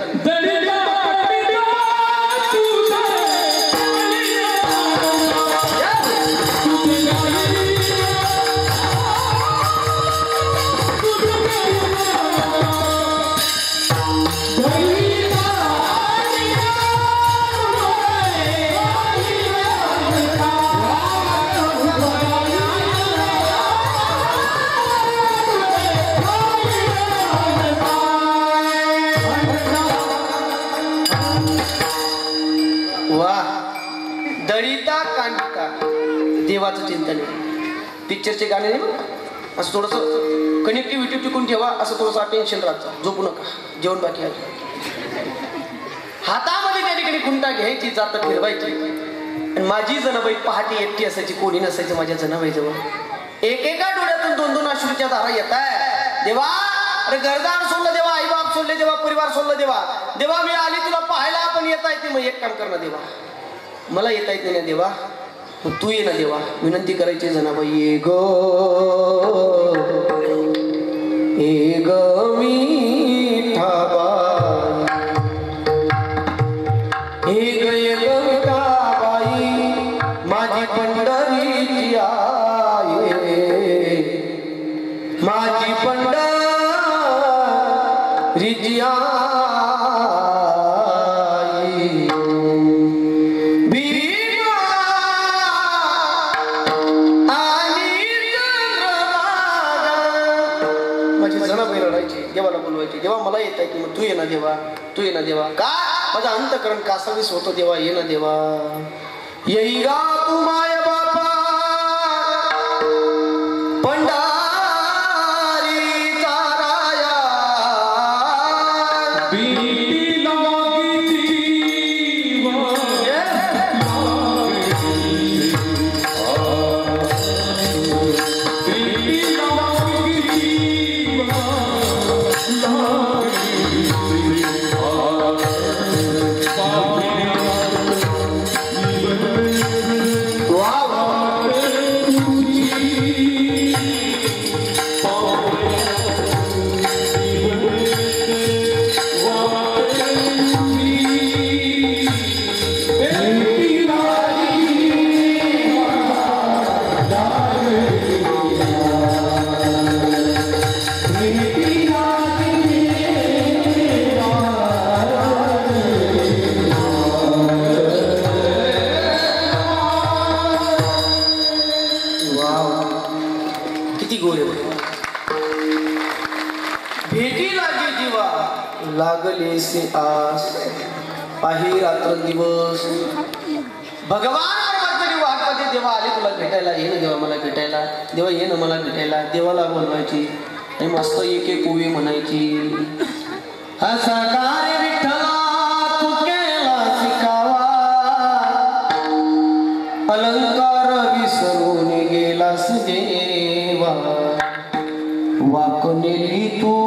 देवाचं चिंतन आहे. पिक्चरचे गाणे नाही असं थोडंसं कनेक्टिव्हिटी टिकून ठेवा. असं थोडंसं टेन्शन राहतं. झोपू नका. जेवण बाकी आहे. हातामध्ये त्या ठिकाणी खुंटा घ्यायची, जात फिरवायची. आणि माझी जनाबाई पहाटे एकटी असायची, कोणी नसायचं माझ्या जनाबाईजवळ. एकेका डोळ्यातून दोन दोन अश्रूच्या धारा येत आहे. देवा अरे घरदार सोडलं देवा, आई बाप सोडले देवा, परिवार सोडलं देवा. देवा मी आली तुला पाहायला, पण येता येते. मग एक काम कर ना देवा, मला येता येत नाही ना देवा, तू ये ना देवा. विनंती करायची जनाबाई. ये ग मिठाबाई, ये ग मिठाबाई, माझी पंढरीची आई, माझी पंढरीची आई. देवाला बोलवायची. देवा मला येत आहे की मग तू ये ना देवा, तू ये ना देवा. का माझं अंतकरण कासावीस होतं देवा, ये ना देवा. येई गा तू माय बापा पंढारी चाराया, लागलेसे आस पाही रात्र दिवस. भगवान वाटपाते. देवा आले तुला भेटायला, ये ना देवा मला भेटायला, देवा ये ना मला भेटायला. देवाला बोलवायची आणि मस्त एक एक ओवी म्हणायची. असा कार्य विठ्ठला तू केला शिकावा, अलंकार विसरून गेलास देवा. वाक नेली तू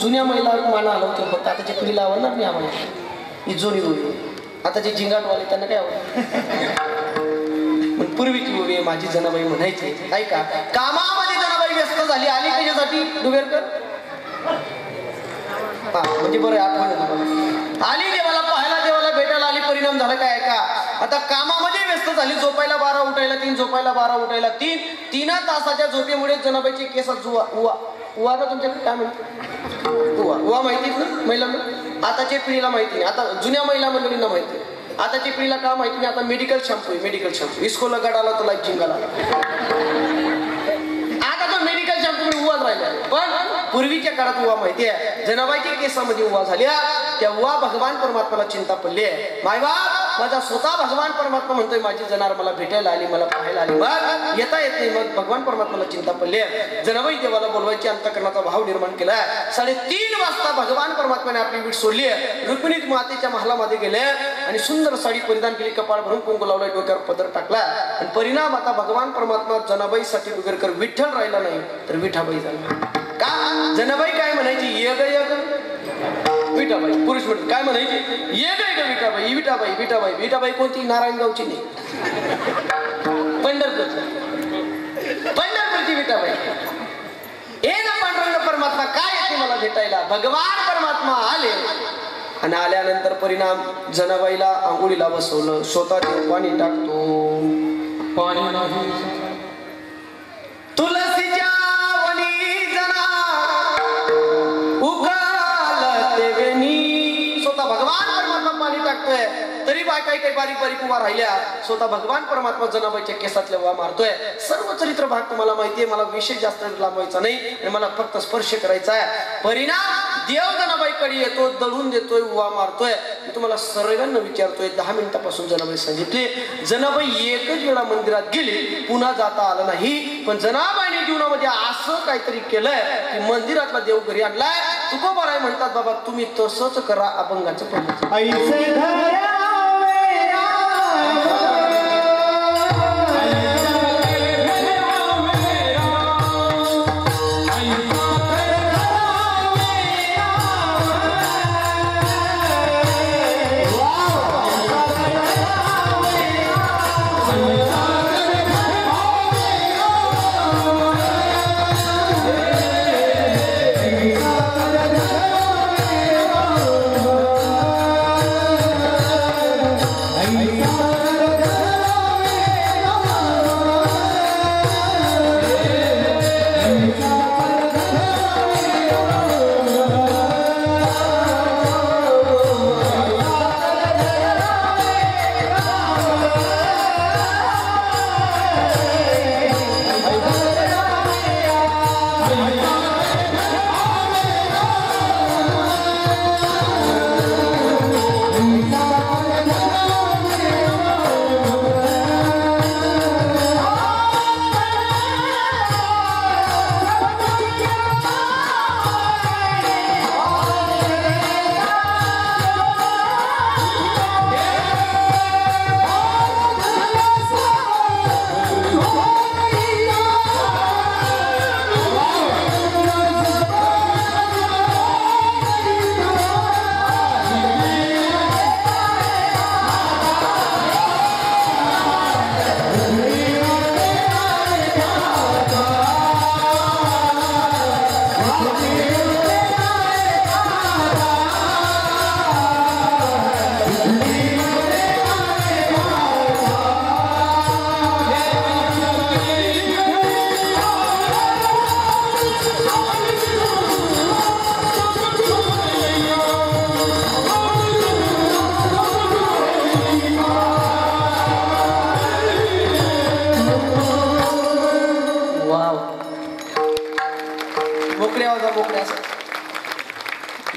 जुन्या महिला मान आलं होतं. फक्त आताच्या पिढीला आवडणार नाही आम्हाला ही जुनी ओवी. आता जे झिंगाटवाले त्यांना काय आवडत. पूर्वीची ओवी माझी जनाबाई म्हणायची. ऐका, कामामध्ये जनाबाई व्यस्त झाली, आली कशासाठी डुबेरकर? म्हणजे बरं आठवण आली. देवाला पाहायला, देवाला भेटायला आली. परिणाम झाला काय? ऐका, आता कामामध्ये व्यस्त झाली. झोपायला 12 उठायला 3, झोपायला 12 उठायला 3. 3 तासाच्या झोपेमुळे जनाबाईची केसात जुवा उवा ना तुमच्याकडे काय म्हणतो? उवा माहिती ना महिला. आताच्या पिढीला माहिती नाही. आता जुन्या महिला मंडळींना माहिती. आताच्या पिढीला का माहिती नाही. आता मेडिकल शॅम्पू आहे, मेडिकल शॅम्पू. इस्कोला गडाला तर लाईफ जिंगाला. आता तो मेडिकल शॅम्पू उवाच राहिला. पण पूर्वीच्या काळात उवा माहिती आहे, जनाबाईच्या केसामध्ये उवा झाल्या, तेव्हा भगवान परमात्म्याला चिंता पडली आहे. मायबाप माझा स्वतः भगवान परमात्मा म्हणतोय माझी जनार मला भेटायला आली, मला पाहायला आली, मग येता येत नाही. मग भगवान परमात्म्याला चिंता पडली आहे. जनाबाई देवाला बोलवायची अंतःकरणाचा भाव निर्माण केला. 3:30 वाजता भगवान परमात्म्याने आपली वीट सोडली आहे. रुक्मिणी मातेच्या महालामध्ये गेले आणि सुंदर साडी परिधान केली, कपाळ भरून कुंकू लावलाय, डोक्यावर पदर टाकला आणि परिणाम आता भगवान परमात्मा जनाबाईसाठी वगैरे कर विठ्ठल राहिला नाही तर विठाबाई झाला. का जनाबाई काय म्हणायची, ये ग ये ग विठाबाई. पुरुष म्हणतो काय म्हणायची, ये ग ग विठाबाई. विठाबाई विठाबाई विठाबाई कोणती, नारायणगावची नाही, पंढरपूरची विठाबाई. हे ना पांडुरंग परमात्मा काय येते मला भेटायला. भगवान परमात्मा आले आणि आल्यानंतर परिणाम जनाबाईला आंघोळीला बसवलं. स्वतः देव पाणी टाकतो, पाणी नाही तुलसीच्या वनी जना उगालते वेणी. स्वतः भगवान परमात्मा पाणी टाकतोय, तरी काही काही बारीक बारीक उभा राहिल्या. स्वतः भगवान परमात्मा जनाबाईच्या केसातल्या उभा मारतोय. सर्व चरित्र भाग तुम्हाला माहितीये, मला विषय जास्त लांबवायचा नाही आणि मला फक्त स्पर्श करायचा आहे. परिणाम देव जनाबाईकडे येतो, दळून देतोय, उभा मारतोय. मी तुम्हाला सर्वांना विचारतोय, 10 मिनिटापासून जनाबाई सांगितले. जनाबाई एकच वेळा मंदिरात गेली, पुन्हा जाता आलं नाही. पण जनाबाईने जीवनामध्ये असं काहीतरी केलंय की मंदिरातला देव घरी आणलाय. तुकोबाराय म्हणतात, बाबा तुम्ही तसंच करा, अभंगाचं पण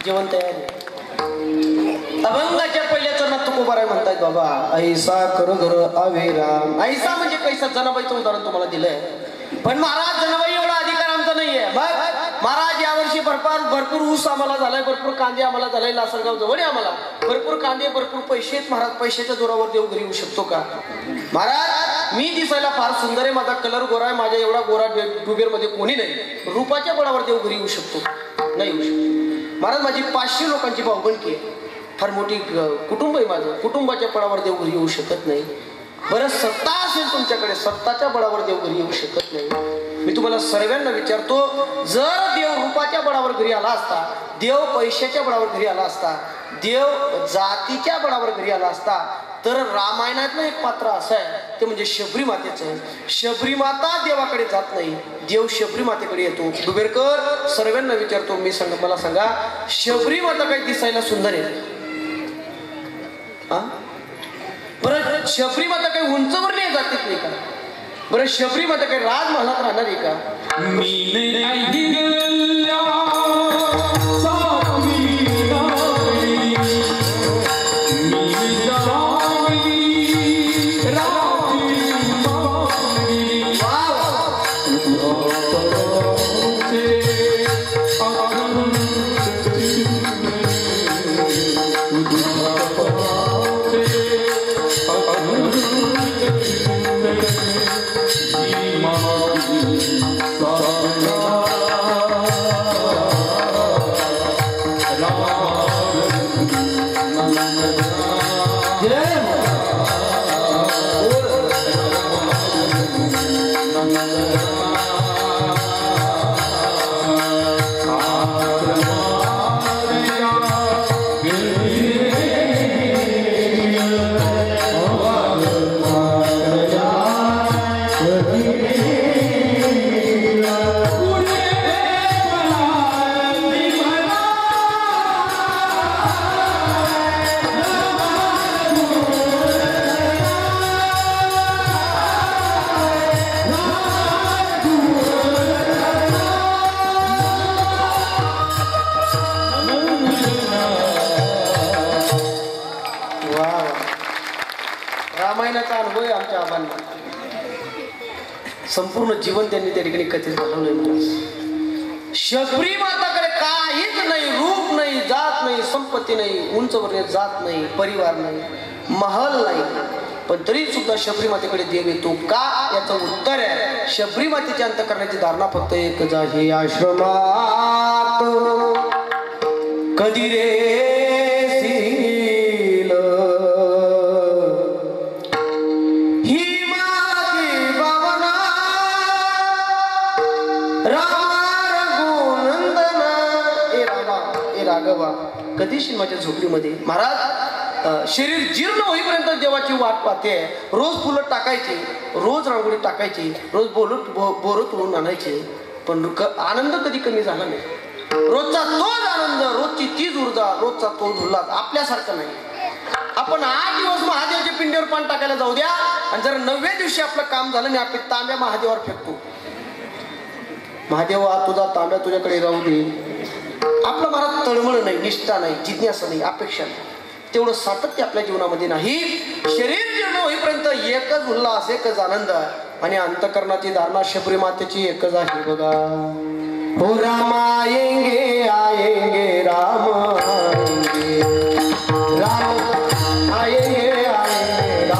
जेवण तयार आहे. अभंगाच्या पहिल्या चरणात तुकोबाराय म्हणतात, बाबा ऐसा कर घर आवेराम. ऐसा म्हणजे कैसा, जनाबाईचं उदाहरण तुम्हाला दिलंय. पण महाराज जनाबाई एवढा अधिकार आमचा नाहीये. मग महाराज यावर्षी भरपूर ऊस आम्हाला झालाय, भरपूर कांदे आम्हाला झालाय, लासलगाव जवळ आहे आम्हाला, भरपूर कांदे, भरपूर पैसे. महाराज पैशाच्या जोरावर देव घरी येऊ शकतो का? महाराज मी दिसायला फार सुंदर आहे, माझा कलर गोरा आहे, माझ्या एवढा गोरा डुबेर मध्ये कोणी नाही, रूपाच्या बळावर देव घरी येऊ शकतो? नाही येऊ शकतो. महाराज माझी 500 लोकांची भाऊबंदकी आहे, फार मोठी कुटुंब आहे माझं, कुटुंबाच्या बळावर देव घरी येऊ शकत नाही. बरं सत्ता असेल तुमच्याकडे, सत्ताच्या बळावर देव घरी येऊ शकत नाही. मी तुम्हाला सर्वांना विचारतो, जर देव रूपाच्या बळावर घरी आला असता, देव पैशाच्या बळावर घरी आला असता, देव जातीच्या बळावर घरी आला असता, तर रामायणातलं एक पात्र असं आहे, ते म्हणजे शबरी मातेचं आहे. शबरी माता देवाकडे जात नाही, देव शबरी मातेकडे येतो. डुबेरकर सर्वांना विचारतो, मला सांगा, शबरी माता काही दिसायला सुंदर आहे? बरं शबरी माता काही उंचवर नाही जातीत नाही का? बरं शबरी माता काही राजमहालात राहणार आहे का? पाण्याचा अनुभव आहे आमच्या आबांना. संपूर्ण जीवन त्यांनी त्या ठिकाणी कथेत घालवलंय महाराज. शबरी माताकडे काहीच नाही, रूप नाही, जात नाही, संपत्ती नाही, उंचवरणे जात नाही, परिवार नाही, महल नाही, पण तरी सुद्धा शबरी मातेकडे देव येतो का? याचं उत्तर आहे शबरी मातेची अंत करण्याची धारणा फक्त एकच आहे. आश्रमात कधी रे कधीशी माझ्या झोपडीमध्ये महाराज शरीर जीर्ण होईपर्यंत देवाची वाट पाहते. रोज फुलं टाकायची, रोज रांगोळी टाकायची, रोज बोरं तुळून आणायचे, पण आनंद कधी कमी झाला नाही. रोजचा तोच आनंद, रोजची तीच ऊर्जा, रोजचा तोच उल्हास. आपल्यासारखं नाही. आपण 8 दिवस महादेवाच्या पिंडीवर पान टाकायला जाऊ द्या आणि जर 9व्या दिवशी आपलं काम झालं नाही, आपण तांब्या महादेवावर फेकतो. महादेवा तुझा तांब्या तुझ्याकडे राहू दे. आपलं महाराज तळमळ नाही, निष्ठा नाही, जिज्ञासा नाही, अपेक्षा नाही, तेवढं सातत्य आपल्या जीवनामध्ये नाही. शरीर जीर्ण होईपर्यंत एकच उल्हास, एकच आनंद आणि अंतकरणाची धारणा शबरी मातेची एकच आहे बघा. हो राम आएंगे आएंगे राम आएंगे, राम आएंगे आएंगे राम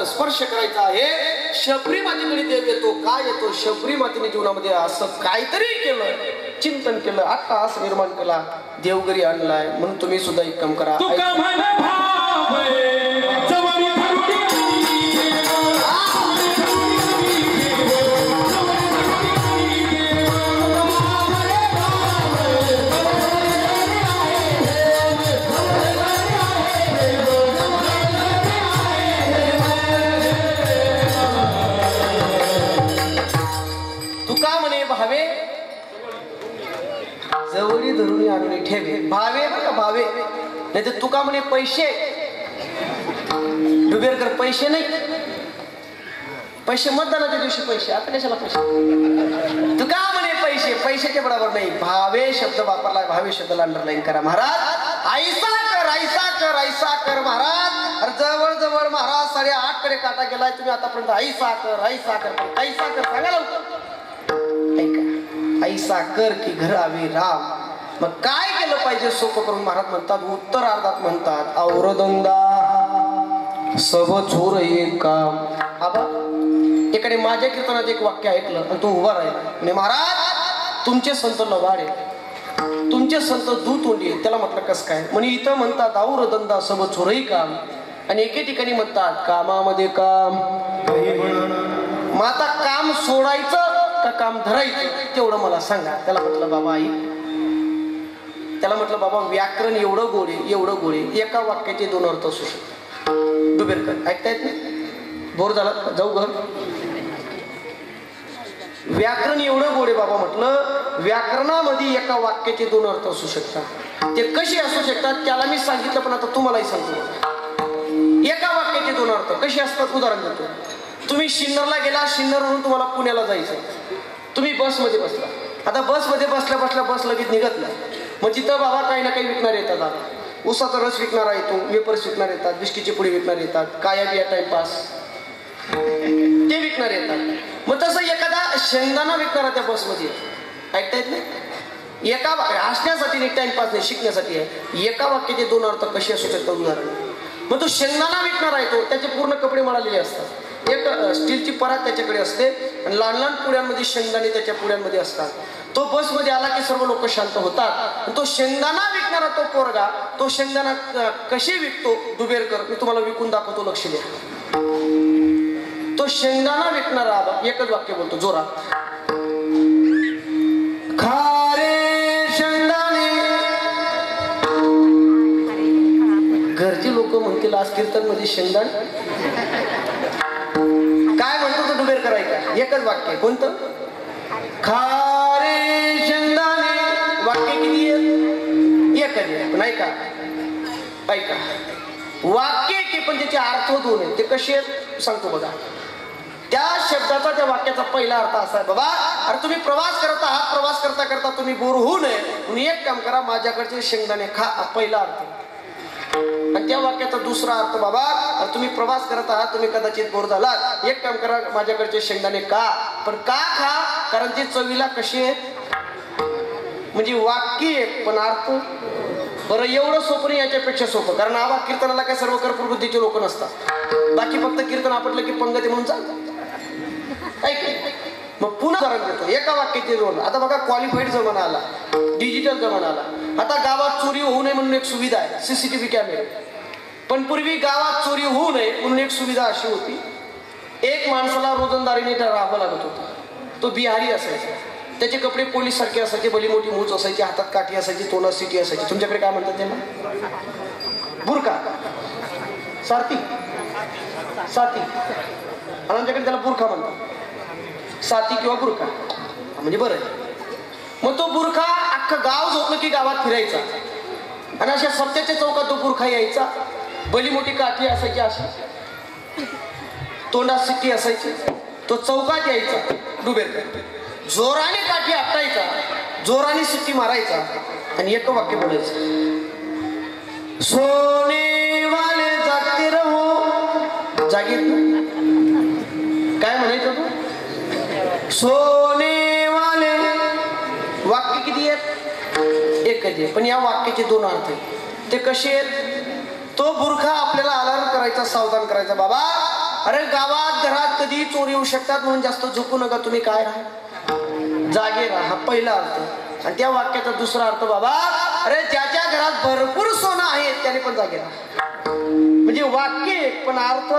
स्पर्श करायचा आहे. शबरी मातेकडे देव येतो का येतो? शबरी मातेने जीवनामध्ये असं काहीतरी केलं, चिंतन केलं, आकाश निर्माण केला, देवघरी आणलाय. म्हणून तुम्ही सुद्धा एक काम करा. जवळी धरून आणून ठेवे भावे बघा भावे. नाही तर तुका म्हणे पैसे डुबेरकर पैसे नाही, पैसे मतदानाच्या दिवशी पैसे, आता कशाला पैसे? तुका म्हणे पैसे, पैशाच्या बरोबर नाही. भावे शब्द वापरला, भावे शब्दाला अंडरलाईन करा महाराज. ऐसा कर ऐसा कर ऐसा कर महाराज. जवळ जवळ महाराज 8:30 कडे काटा गेलाय. तुम्ही आतापर्यंत ऐसा कर ऐसा कर, ऐसा कर सांगा लवकर. ऐका, ऐसा कर की घर आवे राम. मग काय केलं पाहिजे सोपं करून महाराज म्हणतात, उत्तरार्धात म्हणतात, औरदंगा सब छोर एक काम. आबा इकडे माझ्या कीर्तनात एक वाक्य ऐकलं आणि तो उभा राहिला. म्हणजे महाराज तुमचे संत लवाडे, तुमचे संत दूतोंडी. त्याला म्हटलं कस काय? म्हणे इथं म्हणतात औरदंगा सब छोरही काम, आणि एके ठिकाणी म्हणतात कामामध्ये काम. मग आता काम सोडायचं का काम धरायचं तेवढं मला सांगा. त्याला म्हटलं बाबा आई, त्याला म्हटलं बाबा व्याकरण एवढं गोडे एवढं गोडे, एका वाक्याचे 2 अर्थ असू शकतात. डुबेरकर ऐकता येत नाही? बोर झाला जाऊ घर. व्याकरण एवढं गोडे बाबा, म्हटलं व्याकरणामध्ये एका वाक्याचे 2 अर्थ असू शकतात. ते कसे असू शकतात त्याला मी सांगितलं, पण आता तुम्हालाही सांगतो. एका वाक्याचे 2 अर्थ कसे असतात उदाहरण देतो. तुम्ही शिन्नरला गेला, शिन्नरवरून तुम्हाला पुण्याला जायचं, तुम्ही बसमध्ये बसला. आता बसमध्ये बसल्या बसल्या बस लगेच निघत नाही. मग तिथं बाबा काही ना काही विकणार येतात. आता उसाचा रस विकणारा येतो, वेपर्स विकणार येतात, बिस्किटचे पुढे विकणार येतात, काया बिया टाइमपास ते विकणार येतात. मग तसं एखादा शेंगदाणा विकणारा त्या बसमध्ये ऐकता येत नाही. एका हसण्यासाठी नाही, टाइमपास नाही, शिकण्यासाठी आहे. एका वाक्याचे दोन अर्थ कसे असू शकतात उदाहरण. मग तो शेंगदाणा विकणार आहे, तो त्याचे पूर्ण कपडे मळालेले असतात, एक स्टीलची परात त्याच्याकडे असते आणि लहान लहान पुड्यांमध्ये शेंगदाणे त्याच्या पुड्यांमध्ये असतात. तो बसमध्ये आला की सर्व लोक शांत होतात. तो शेंगदाणा विकणारा तो पोरगा तो शेंगदाणा कसे विकतो दुबेरकर मी तुम्हाला विकून दाखवतो, लक्ष द्या. तो शेंगदाणा विकणारा आबा एकच वाक्य बोलतो जोरात, खारे शेंगदाणे. घरची लोक म्हणतील आज कीर्तन मध्ये शेंगदाणे काय म्हणतो तो डुबेरकर ऐका. एकच वाक्य कोणतं, खारे शेंगदाणे. वाक्य किती आहे, एकच आहे पण ऐका ऐका. वाक्य की पण त्याचे अर्थ दोन आहेत. ते कसे आहेत सांगतो बघा. त्या शब्दाचा त्या वाक्याचा पहिला अर्थ असा आहे, बाबा अरे तुम्ही प्रवास करत आहात, प्रवास करता करता तुम्ही बोर होऊ नये म्हणून एक काम करा, माझ्याकडचे शेंगदाणे खा, पहिला अर्थ. आणि त्या वाक्याचा दुसरा अर्थ, बाबा तुम्ही प्रवास करत आहात, तुम्ही कदाचित बोर झालात, एक काम करा, माझ्याकडचे शेंगदाणे का, पण का खा, कारण ते चवीला कसे आहेत. म्हणजे वाक्य एक पण अर्थ. बरं एवढं सोपं नाही, याच्यापेक्षा सोपं. कारण आबा कीर्तनाला काय सर्व कर्पूर बुद्धीचे लोक नसतात, बाकी फक्त कीर्तन आपटलं की पंगती म्हणून चालतात. मग पुन्हा उदाहरण देतो, एका वाक्याचे दोन. आता बघा क्वालिफाईड जमाना आला, डिजिटल जमाना आला. आता गावात चोरी होऊ नये म्हणून एक सुविधा आहे, सीसीटीव्ही कॅमेरे. पण पूर्वी गावात चोरी होऊ नये म्हणून एक सुविधा अशी होती, एक माणसाला रोजंदारीने राहावं लागत होतं. तो बिहारी असायचा, त्याचे कपडे पोलीस सारखे असायचे, भली मोठी मूच असायची, हातात काठी असायची, तोंडात सिटी असायची. तुमच्याकडे काय म्हणतात त्याला, बुरका, सारथी, साथी. आणि आमच्याकडे त्याला बुरखा म्हणतात, साथी किंवा बुरखा म्हणजे बरं आहे. मग तो बुरखा अख्खं गाव झोपलं की गावात फिरायचा आणि अशा सत्याच्या चौकात तो बुरखा यायचा, भली मोठी काठी असायची, अशी तोंडात सिट्टी असायची. तो चौकात यायचा डुबेरकर, जोराने काठी आपटायचा, जोराने सिट्टी मारायचा आणि एक वाक्य बोलायचं, सोने वाले जागते रहो. जागेत काय म्हणायचं तू, सोने वाले. वाक्य किती आहेत, एकच आहे, पण या वाक्याचे दोन अर्थ आहेत. ते कसे आहेत, तो बुरखा आपल्याला अलार्म करायचा, सावधान करायचा, बाबा अरे गावात घरात कधी चोरी येऊ शकतात म्हणून जास्त झोपू नका, तुम्ही काय राहा, जागे राहा. हा पहिला अर्थ. आणि त्या वाक्याचा दुसरा अर्थ, बाबा अरे ज्याच्या घरात भरपूर सोनं आहे त्याने पण जागे राहा. म्हणजे वाक्य एक पण अर्थ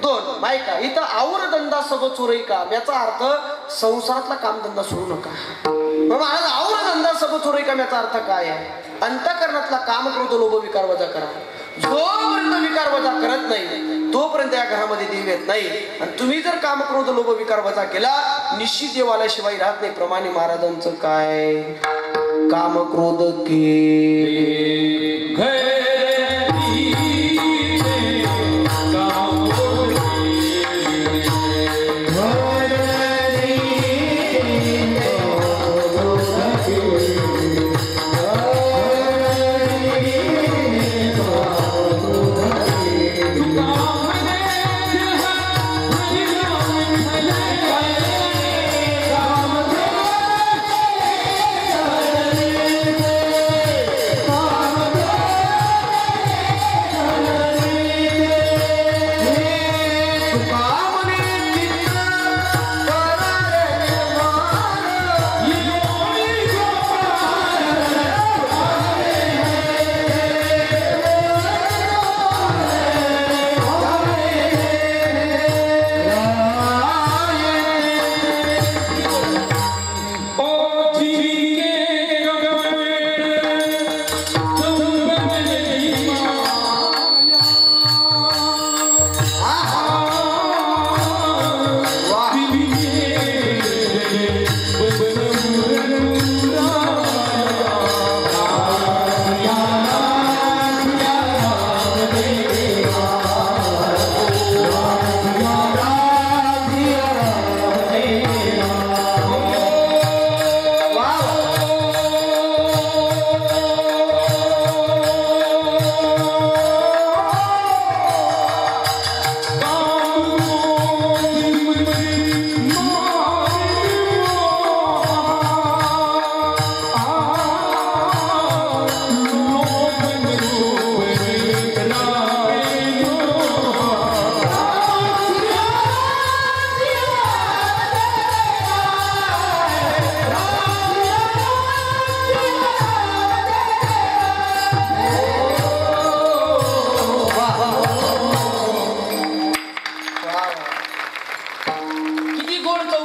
दोन. माहिती इथं आवर धंदा सब चोरी काम, याचा अर्थ संसारातला कामधंदा सोडू नका. महाराज आवर धंदा सब चोरी काम याचा अर्थ काय आहे, अंतःकरणातला काम क्रोध लोभ विकार वजा करा. जोपर्यंत विकार वजा करत नाही तोपर्यंत या घरामध्ये देव येत नाही. आणि तुम्ही जर काम क्रोध लोभ विकार वजा केला निश्चित देव आल्याशिवाय राहत नाही. प्रमाणे महाराजांचं काय, काम क्रोध के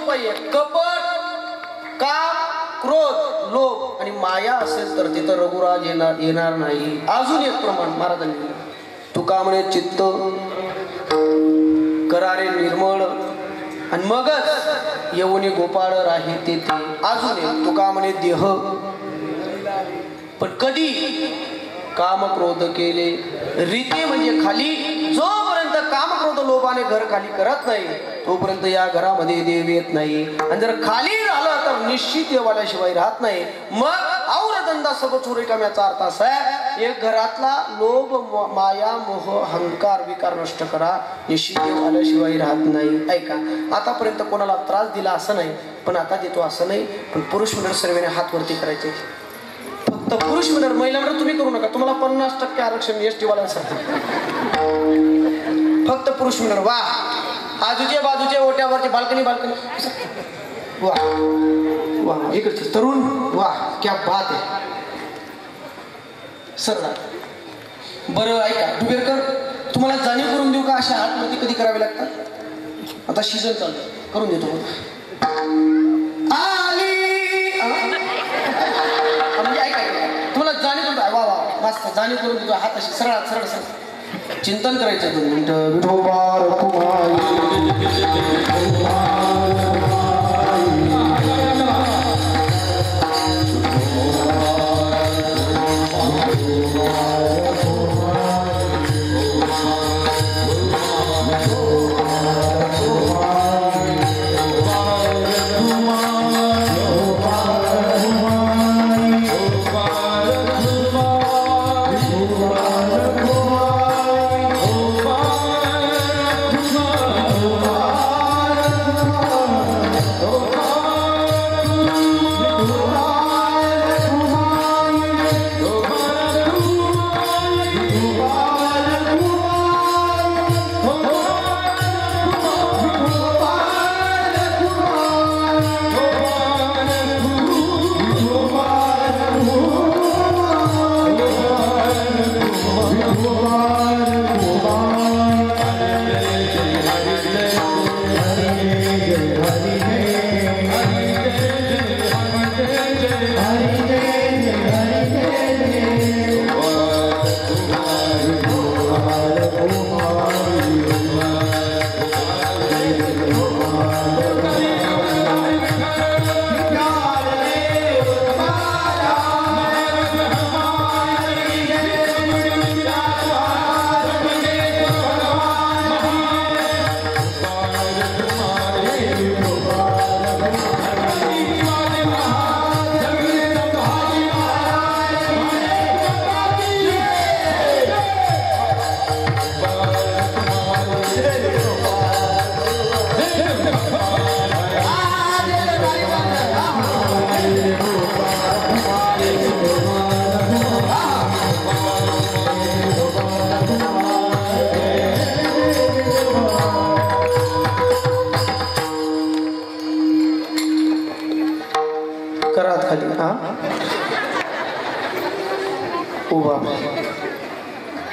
उपाय आहे. कपट, काम, क्रोध, लोभ आणि माया असेल तर तिथं रघुराज येणार नाही. अजून एक प्रमाण महाराजांनी दिलं. तुका म्हणे चित्त करारे निर्मळ आणि मगच येऊनी गोपाळ राही तेथे. अजून एक तुका म्हणे देह, पण कधी काम क्रोध केले रीते म्हणजे खाली. जोपर्यंत काम क्रोध लोभाने घर खाली करत नाही तोपर्यंत या घरामध्ये देव येत नाही. आणि जर खाली झालं तर निश्चित देवाल्याशिवाय राहत नाही. मग औरधंदा सब चोरी काम्याचा अर्थ असा आहे, एक घरातला लोभ माया मोह अहंकार विकार नष्ट करा, निश्चित देव आल्याशिवाय राहत नाही. ऐका, आतापर्यंत कोणाला त्रास दिला असं नाही, पण आता देतो असं नाही. पण पुरुष मंडळ सर्वांनी हात वरती करायचे. फक्त पुरुष मंडळ, महिला मंडळ तुम्ही करू नका. तुम्हाला 50% आरक्षण एसटी वाल्यांसाठी. फक्त पुरुष मंडळ. वा, आजूचे बाजूचे ओट्यावरचे बाल्कनी वा वा, इकडचे तरुण वा, क्या बात आहे. सरदार बरं ऐका डुबेरकर, तुम्हाला जाणीव करून देऊ का अशा हातवरती कधी करावे लागतात? आता सीझन चालू करून देतो. म्हणजे ऐका, तुम्हाला जाणीव करून वा वा मस्त जाणीव करून देतो. हात अशी सरळ सरळ सरळ चिंतन करायचं 2 मिनिटं. विठोबा उभा.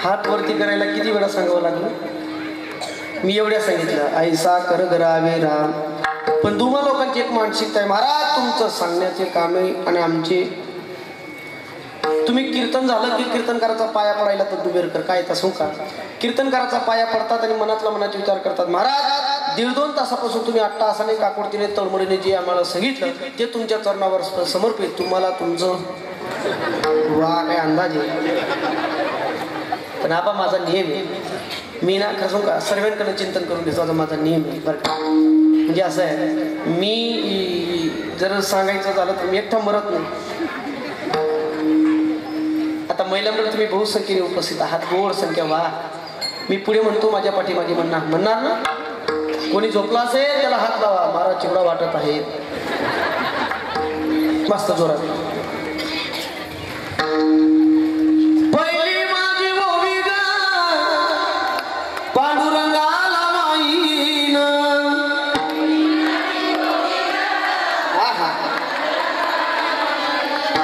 हात वरती करायला किती वेळा सांगावं लागलं? मी एवढ्या सांगितलं, ऐसा कर करावे राम. पण तुम्हा लोकांची एक मानसिकता आहे, महाराज तुमचं सांगण्याचे काम आहे आणि आमचे. तुम्ही कीर्तन झालं की कीर्तनकाराचा पाया पडायला तर डुबेरकर काय तसं का? कीर्तनकाराचा पाया पडतात आणि मनातला मनाचे विचार करतात. महाराज 1.5-2 तासापासून तुम्ही अट्टाहासाने काकोडतीने तळमळीने जे आम्हाला सांगितलं ते तुमच्या चरणावर समर्पित. तुम्हाला तुमचं वा काय अंदाज आहे. पण आबा माझा नियम आहे, मी ना खरं का सर्वांकडे चिंतन करून घेतो. माझा नियम आहे बरं का. म्हणजे असं आहे, मी जर सांगायचं झालं तर मी एकटा मरत नाही. आता महिलांकडे तुम्ही बहुसंख्येने उपस्थित आहात, गोड संख्या. वा, मी पुढे म्हणतो, माझ्या पाठीमागे म्हणणार ना. कोणी झोपला असेल त्याला हात लावा, महाराज चिवडा वाटत आहे. मस्त जोरात. पहिली माझी ओवी ग पांडुरंगाला माईन.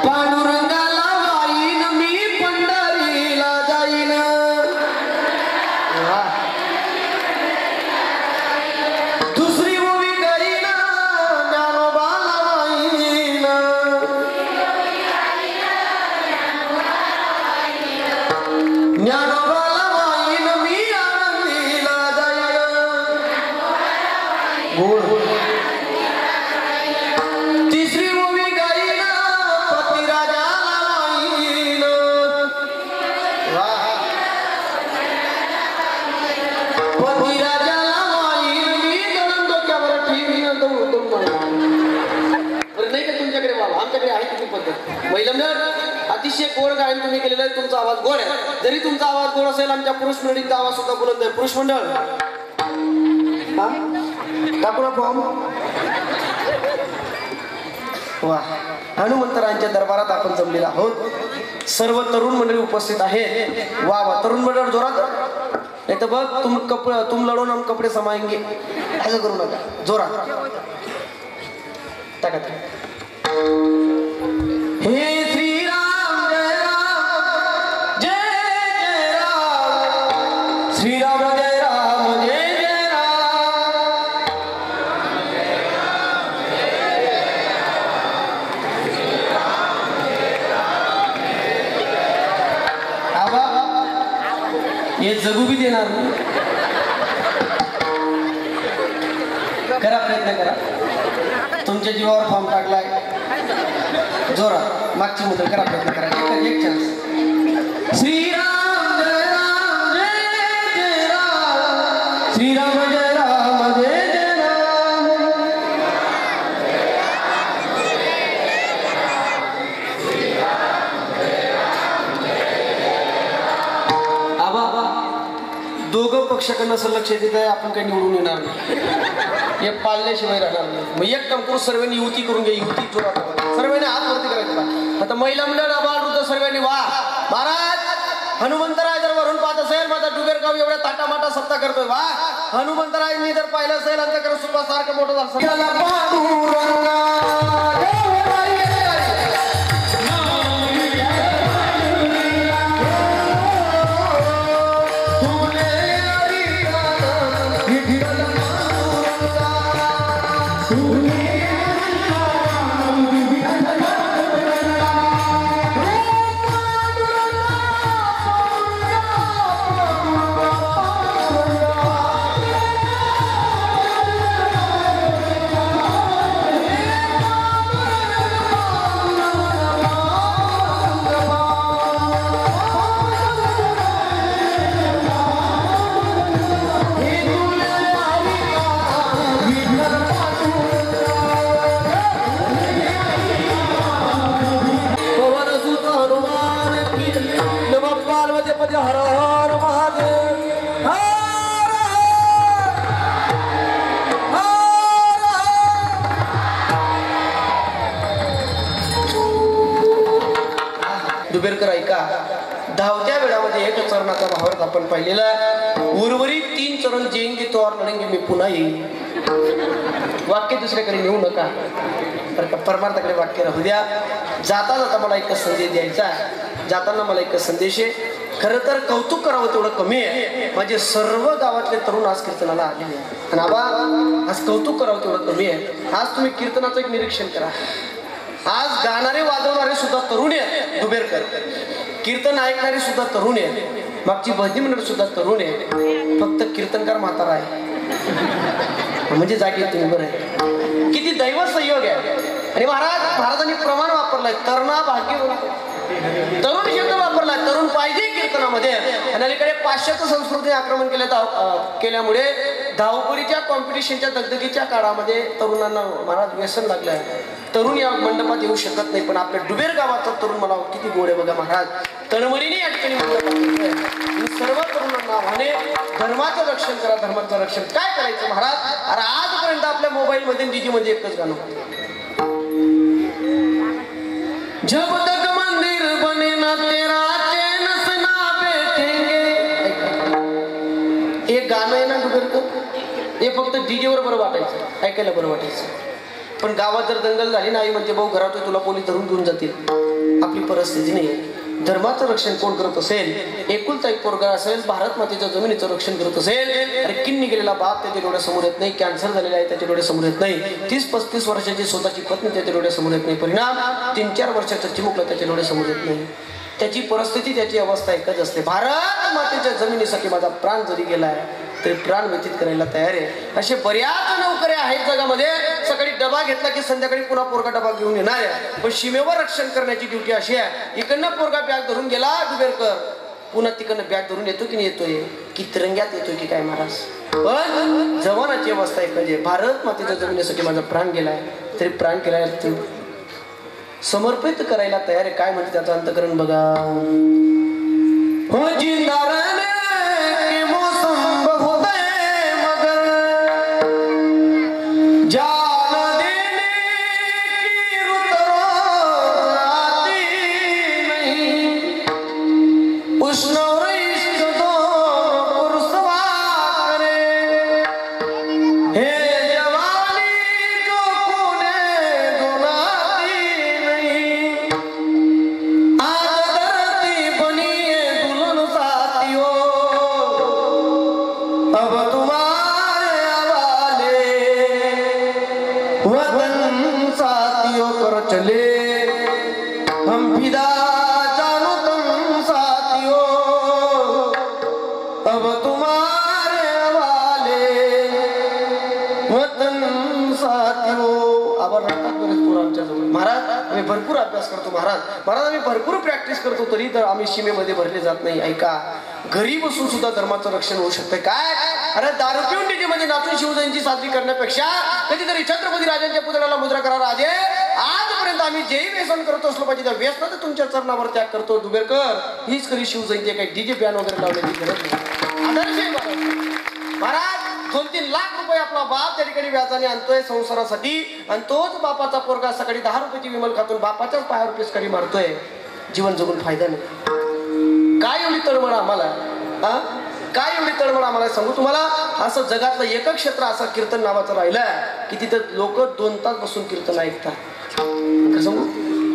पांडुरंगाला वाईन मी पंढरीला जाईन. दुसरी ओवी करीन गोड तिसरी मूवी गाईन पती राजाला वाईन पती राजाला वाईन मी गणन डोक्यावर ठेवीन नाही का तुमच्याकडे बाबा आमच्याकडे आहे किती पद्धत महिला अतिशय गोड गायन तुम्ही केलेलं आहे तुमचा आवाज गोड आहे जरी तुमचा आवाज गोड असेल आमच्या पुरुष मंडळींचा आवाज सुद्धा बुलंद आहे पुरुष मंडळ टाकू फॉर्म वा हनुमंतरायांच्या दरबारात आपण जमलेला आहोत सर्व तरुण मंडळी उपस्थित आहेत वा वा तरुण मंडळ जोरात नाही तर बघ तुम लढून हम कपडे समाएंगे असं करू नका जोरात टाका हे श्रीराम जय राम जय जय राम श्रीराम जय राम जय जय राम हे जगू बी देणार करा प्रयत्न करा तुमच्या जीवावर फॉर्म टाकलाय जोरात मागची मुद्रा करा प्रयत्न करा एक चान्स श्रीराम जय राम जय जय राम श्रीराम जय राम जय जय राम आबा दोघं पक्षाकडनं असं लक्ष देत आहे आपण काही निवडून येणार नाही हे पाळल्याशिवाय राहणार नाही मग एक काम करू सर्वांनी युती करून घ्या युती जोरात सर्वांनी हात वरती करायचा आता महिला मंडळ आबाळ सर्वांनी वा महाराज हनुमंतराय जर वरून पाहत असेल माझा डुबेरगाव एवढ्या ताटामाटा सत्ता करतोय वा हनुमंतरायांनी जर पाहिलं असेल अंतकर सुपासारखं मोठं झालं डुबेरकर ऐका धावत्या वेळामध्ये एक चरणाचा भावार्थ आपण पाहिलेला उर्वरित 3 चरण जेंगे तो और लढेंगे मी पुन्हा येईल वाक्य दुसऱ्याकडे नेऊ नका तर का परमार्थाकडे वाक्य राहू द्या जाता जाता मला एकच संदेश द्यायचा जाताना मला एकच संदेश आहे खरं तर कौतुक करावं तेवढं कमी आहे माझे सर्व गावातले तरुण आज कीर्तनाला आलेले आणि आबा आज कौतुक करावं तेवढं कमी आहे आज तुम्ही कीर्तनाचं एक निरीक्षण करा आज गाणारे वाजवणारे सुद्धा तरुण आहेत डुबेरकर कीर्तन ऐकणारे सुद्धा तरुण आहेत मागची भजनी मंडळ सुद्धा तरुण आहे फक्त कीर्तनकार म्हातारा आहे म्हणजे जागी तुम्ही बरं आहे किती दैव संयोग आहे आणि महाराजांनी प्रमाण वापरलंय तरुणा भाग्य तरुण शब्द वापरला तरुण पाहिजे कीर्तनामध्ये आणि अलीकडे पाश्चात्य संस्कृती आक्रमण केल्यामुळे धावपळीच्या कॉम्पिटिशनच्या दगदगीच्या काळामध्ये तरुणांना महाराज व्यसन लागलंय तरुण या मंडपात येऊ शकत नाही पण आपल्या डुबेर गावाचा तरुण मला किती गोड आहे बघा महाराज तळमळीने या ठिकाणी मंडपात सर्व तरुणांना आव्हाने धर्माचं रक्षण करा धर्माचं रक्षण काय करायचं महाराज अरे आजपर्यंत आपल्या मोबाईल मध्ये डीजे म्हणजे एकच गाणं जब तक मंदिर बने ना तेरा चैन से ना बैठेंगे हे गाणं आहे ना डुबेरकर हे फक्त डीजे वर बरं वाटायचं ऐकायला बरं वाटायचं पण गावात जर दंगल झाली नाही म्हणते भाऊ घरात तुला पोलीस धरून घेऊन जातील आपली परिस्थिती नाही धर्माचं रक्षण कोण करत असेल एकुलता एक पोरगा असेल भारत मातेच्या जमिनीचं रक्षण करत असेल अरे किन्नी गेलेला बाप त्याच्या डोळ्या समोर येत नाही कॅन्सर झालेला आहे त्याच्या डोळ्या समोर येत नाही 30-35 वर्षाची स्वतःची पत्नी त्याच्या डोळ्या समोर येत नाही परिणाम 3-4 वर्षाचा चिमुकला त्याच्या डोळ्या समोर येत नाही त्याची परिस्थिती त्याची अवस्था एकच असते भारत मातेच्या जमिनीसाठी माझा प्राण जरी गेलाय तरी प्राण व्यतीत करायला तयार आहे. असे बऱ्याच नोकऱ्या आहेत जगामध्ये. सकाळी डबा घेतला की संध्याकाळी पुन्हा पोरगा डबा घेऊन येणार आहे. पण सीमेवर रक्षण करण्याची ड्युटी अशी आहे. इकडनं पोरगा बॅग धरून गेला डुबेरकर, पुन्हा तिकडनं बॅग धरून येतो की नाही येतोय, की तिरंग्यात येतोय की काय महाराज. पण जवानाची अवस्था एक म्हणजे भारत मातेच्या जमिनीसाठी माझा प्राण गेलाय, तरी प्राण केलाय समर्पित करायला तयार आहे. काय म्हणते त्याचं अंतकरण बघा. हो जिंदा रहने के मौसम बहुत है मगर जान देने की रुत रोज आती नहीं. उष्ण और इश्क दोनों को रुसवा करे. हे जवानी जो खूने धुलाती नहीं. आज धरती बनी है दुल्हन साथियों, अब तुम्हारे हवाले. वतन साथियों कर चले हम फिदा, जानो तुम साथियों, अब तुम्हारे हवाले. वतन साथियों. आभार राहतात बरेच पोरं आमच्या जवळ. महाराज आम्ही भरपूर अभ्यास करतो, महाराज आम्ही भरपूर प्रॅक्टिस करतो, तरी तर आम्ही सीमेमध्ये भरले जात नाही. ऐका, घरी बसून सुद्धा धर्माचं रक्षण होऊ शकतं. काय अरे दारू पिऊन डीजे मध्ये नाचून शिवजयंती साजरी करण्यापेक्षा कधीतरी छत्रपती राजांच्या पुतळ्याला मुद्रा करा राजे. आजपर्यंत आम्ही जेही व्यसन करत असलो पाहिजे त्या व्यसनाचं तुमच्या चरणावर त्याग करतो. डुबेरकर हीच खरी शिवजयंती. काही डीजे बॅन वगैरे लावण्याची गरज नाही. आदर्श आहे महाराज. 2-3 लाख रुपये आपला बाप त्या ठिकाणी व्याजाने आणतोय संसारासाठी, आणि तोच बापाचा पोरगा सकाळी 10 रुपयाची विमल खातून बापाच्याच पायावर पेचकरी मारतोय. जीवन जगून फायदा नाही. काय एवढी तळमळ आम्हाला, काय एवढी तळमळ आम्हाला सांगू तुम्हाला. असं जगातलं एकच क्षेत्र असं कीर्तन नावाचं राहिलं की तिथं लोक 2 तास बसून कीर्तन ऐकतात. सांगू,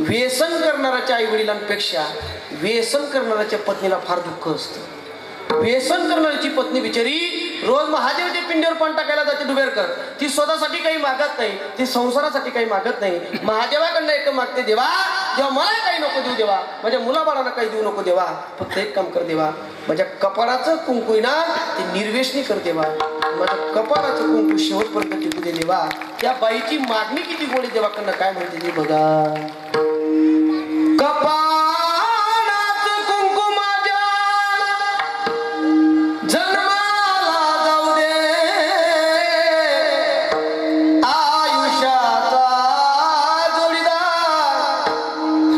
व्यसन करणाऱ्याच्या आई वडिलांपेक्षा व्यसन करणाऱ्याच्या पत्नीला फार दुःख असतं. व्यसन करणाऱ्याची पत्नी बिचारी रोज महादेवच्या पिंडीवर पाणी टाकायला जाते डुबेरकर. ती स्वतःसाठी काही मागत नाही, ती संसारासाठी काही मागत नाही. महादेवाकडनं एक मागते, देवा जेव्हा मला काही नको देऊ देवा, माझ्या मुलाबाळांना काही देऊ नको देवा, फक्त एक काम कर देवा, माझ्या कपाळाचं कुंकू ना ते निर्वेशनी कर देवा, माझ्या कपाळाचं कुंकू शेवटपर्यंत टिकू दे देवा. त्या बाईची मागणी किती गोडी देवाकडनं काय म्हणते ती बघा. कपाळाचं कुंकू माझ्या जन्माला जाऊ दे, आयुष्याचा जोडीदार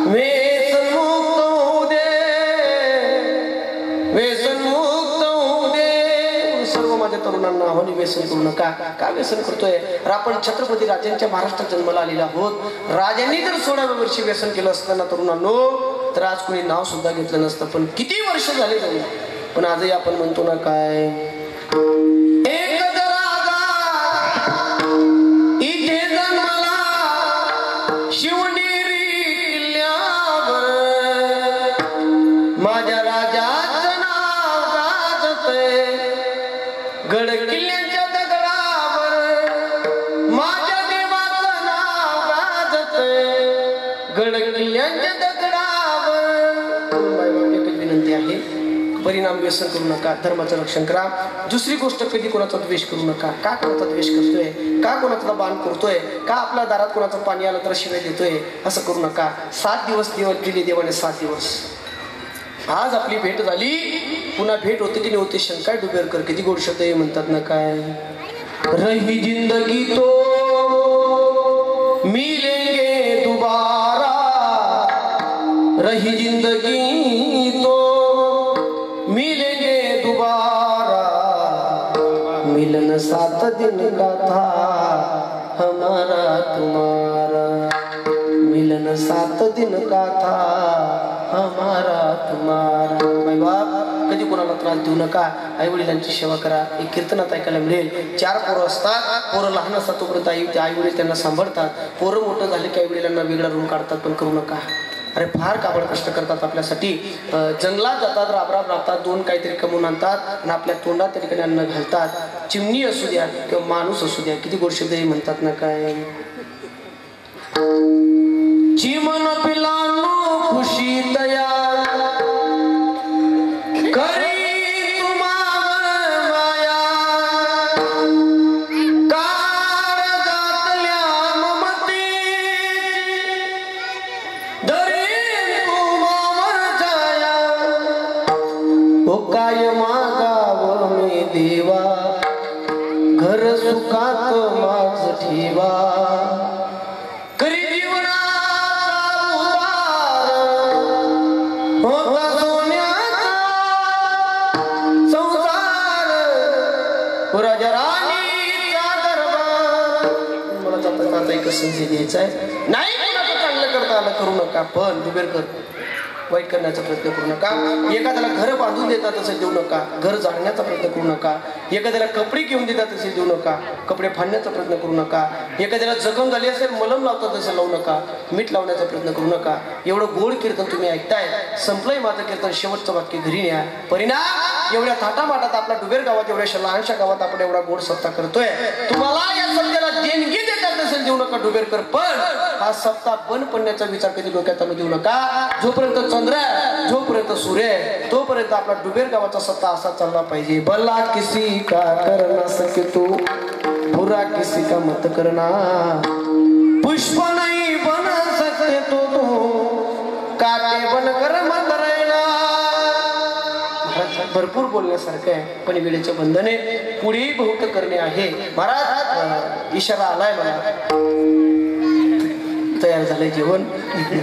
व्यसन मुक्त होऊ दे, व्यसन मुक्त होऊ दे. सर्व माझ्या तरुणांना आव्हान, व्यसन करू नका. का व्यसन करतोय? आपण छत्रपती राजांच्या महाराष्ट्रात जन्माला आलेला आहोत. राजांनी जर 16व्या वर्षी व्यसन केलं असताना तरुणांनो, तर आज कोणी नाव सुद्धा घेतलं नसतं. पण किती वर्ष झाले जाऊ, पण आजही आपण म्हणतो ना काय, एक राजा इथे जन्माला शिवनेरी किल्ल्यावर, माझ्या राजाचं नाव गाजतंय गड किल्ल्याच्या दगडावर, माझ्या देवाचं नाव गाजतंय गड किल्ल्याच्या दगडावर. एकच विनंती आहे, परिणाम व्यसन करू नका, धर्माचं रक्षण करा. दुसरी गोष्ट, कधी कोणाचा द्वेष करू नका. का कोणाचा द्वेष करतोय, का कोणाचा बाण करतोय, का आपल्या दारात कोणाचं पाणी आलं तर शिवाय देतोय, असं करू नका. 7 दिवस दिले देवाने, 7 दिवस. आज आपली भेट झाली, पुन्हा भेट होते की नाही होते शंका. डुबेरकर किती गोड शब्द म्हणतात ना काय, रही जिंदगी तो मिलेंगे दोबारा, रही जिंदगी तो मिलेंगे दोबारा, मिलन 7 दिन का था हमारा तुम्हारा, मिलन 7 दिन का था हमारा तुम्हारा. माय बाप, कधी कोणाला त्रास देऊ नका, आई वडिलांची सेवा करा. एक कीर्तनात ऐकायला मिळेल, 4 पोरं असतात, पोरं लहान असतात तोपर्यंत आई वडील त्यांना सांभाळतात, पोरं मोठं झाले की आई वडिलांना वेगळा रूम काढतात. पण करू नका. अरे फार काबड कष्ट करतात आपल्यासाठी, जंगलात जातात, राबराब राहतात, 2 काहीतरी कमवून आणतात आणि आपल्या तोंडात त्या ठिकाणी अन्न घालतात. चिमणी असू द्या किंवा माणूस असू द्या, किती गोड शब्द म्हणतात ना काय, चिमन पिलानो खुशी तया करी तुम्हावर माया, घर सुखात माझ ठेवा करी जीवनाचा होता सोन्याचा संसार राजा राणीचा दरबार. मला जाता जाता एक संधी द्यायचा आहे. नाही कोणाचं चांगलं करता आलं करू नका, पण दुबेरकर वाईट करण्याचा प्रयत्न करू नका. एखाद्याला घर बांधून देतात तसे देऊ नका, घर जाळण्याचा प्रयत्न करू नका. एखाद्याला कपडे घेऊन देतात तसे देऊ नका, कपडे फाडण्याचा प्रयत्न करू नका. एखाद्याला जखम झाली असेल मलम लावतात तसं लावू नका, मीठ लावण्याचा प्रयत्न करू नका. एवढं गोड कीर्तन तुम्ही ऐकताय. संपलंय माझं कीर्तन, शेवटचं वाक्य घरी न्या. परिणाम एवढ्या थाटामाटात आपला डुबेर गावात, एवढ्या लहानशा गावात आपण एवढा गोड सप्ताह करतोय. तुम्हाला या सप्त्याला देणगी देतात असेल देऊ नका डुबेरकर, पण हा सप्ताह बंद पडण्याचा विचार कधी डोक्यात आणून देऊ नका. जोपर्यंत चंद्र आहे, जोपर्यंत सूर्य आहे, तोपर्यंत आपला डुबेर गावाचा सप्ताह असा चालला पाहिजे. भला किसी का कर ना सके तू, बुरा किसी का मत करना. पुष्प नहीं बन सकते तो तू, काटे बन कर मत रहना. भरपूर बोलण्यासारखं आहे, पण वेळेचे बंधने पुढे बहुत करणे आहे. महाराज इशारा आलाय मला, तयार झालंय जेवण.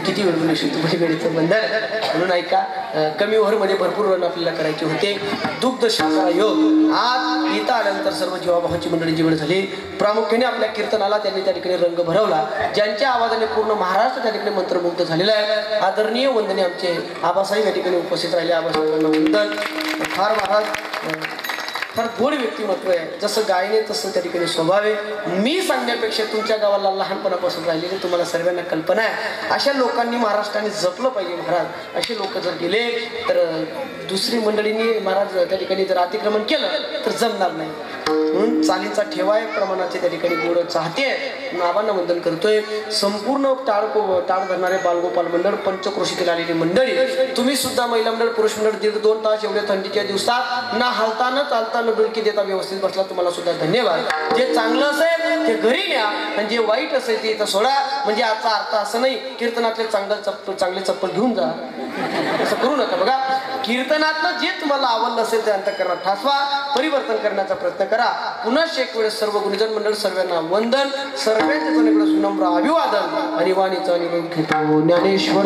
किती वेळ बोलू शकतो, पण वेळेचं बंधन म्हणून ऐका. कमी ओव्हरमध्ये भरपूर रन आपल्याला करायचे होते. दुग्ध शास्त्र योग आज इथं आल्यानंतर सर्व जीवाभावाची मंडळी जीवन झाली. प्रामुख्याने आपल्या कीर्तनाला त्यांनी त्या ठिकाणी रंग भरवला. ज्यांच्या आवाजाने पूर्ण महाराष्ट्र त्या ठिकाणी मंत्रमुग्ध झालेला आहे. आदरणीय वंदने आमचे आबासाहेब या ठिकाणी उपस्थित राहिले. आबासाहेबांना वंदन. फार महाराज फार गोड व्यक्तिमत्व आहे. जसं गायने तसं त्या ठिकाणी स्वभाव आहे. मी सांगण्यापेक्षा तुमच्या गावाला लहानपणापासून राहिलेले तुम्हाला सर्वांना कल्पना आहे. अशा लोकांनी महाराष्ट्राने जपलं पाहिजे. महाराज असे लोक जर गेले तर दुसरी मंडळींनी महाराज त्या ठिकाणी जर अतिक्रमण केलं तर जमणार नाही. म्हणून चालीचा ठेवाय प्रमाणाचे त्या ठिकाणी गोड चाहते. नावांना वंदन करतोय. संपूर्ण टाळ धरणारे बालगोपाल मंडळ, पंचक्रोशीतील आलेली मंडळी, तुम्ही सुद्धा महिला मंडळ पुरुष मंडळ 1.5-2 तास एवढ्या थंडीच्या दिवसात ना हलता न चालता न डुलकी देता व्यवस्थित बसला, तुम्हाला सुद्धा धन्यवाद. जे चांगलं असेल ते घरी न्या आणि जे वाईट असेल ते इथं सोडा. म्हणजे याचा अर्थ असं नाही कीर्तनातले चांगले चप्पल घेऊन जा, असं करू नका. बघा कीर्तनातलं जे तुम्हाला आवडलं असेल ते अंतःकरणात ठासवा, परिवर्तन करण्याचा प्रयत्न करा. पुन्हा एक वेळेस सर्व गुणीजन मंडळ सर्वांना वंदन, सर्वांचे सुनम्र अभिवादन आणि वाणीचा निरोप घेतो. ज्ञानेश्वर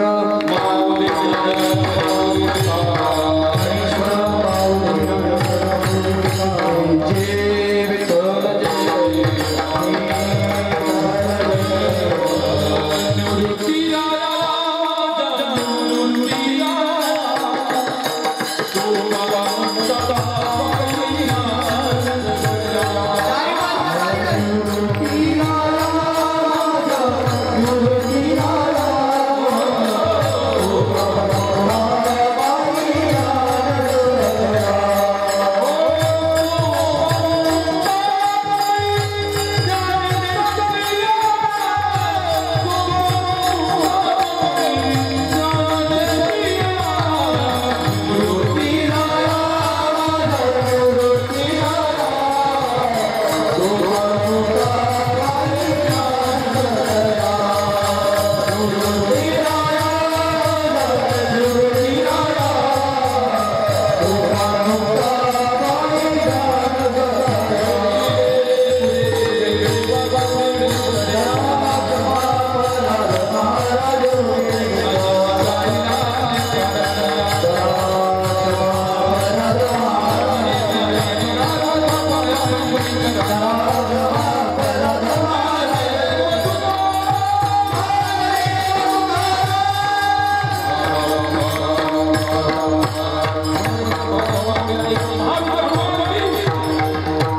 Ram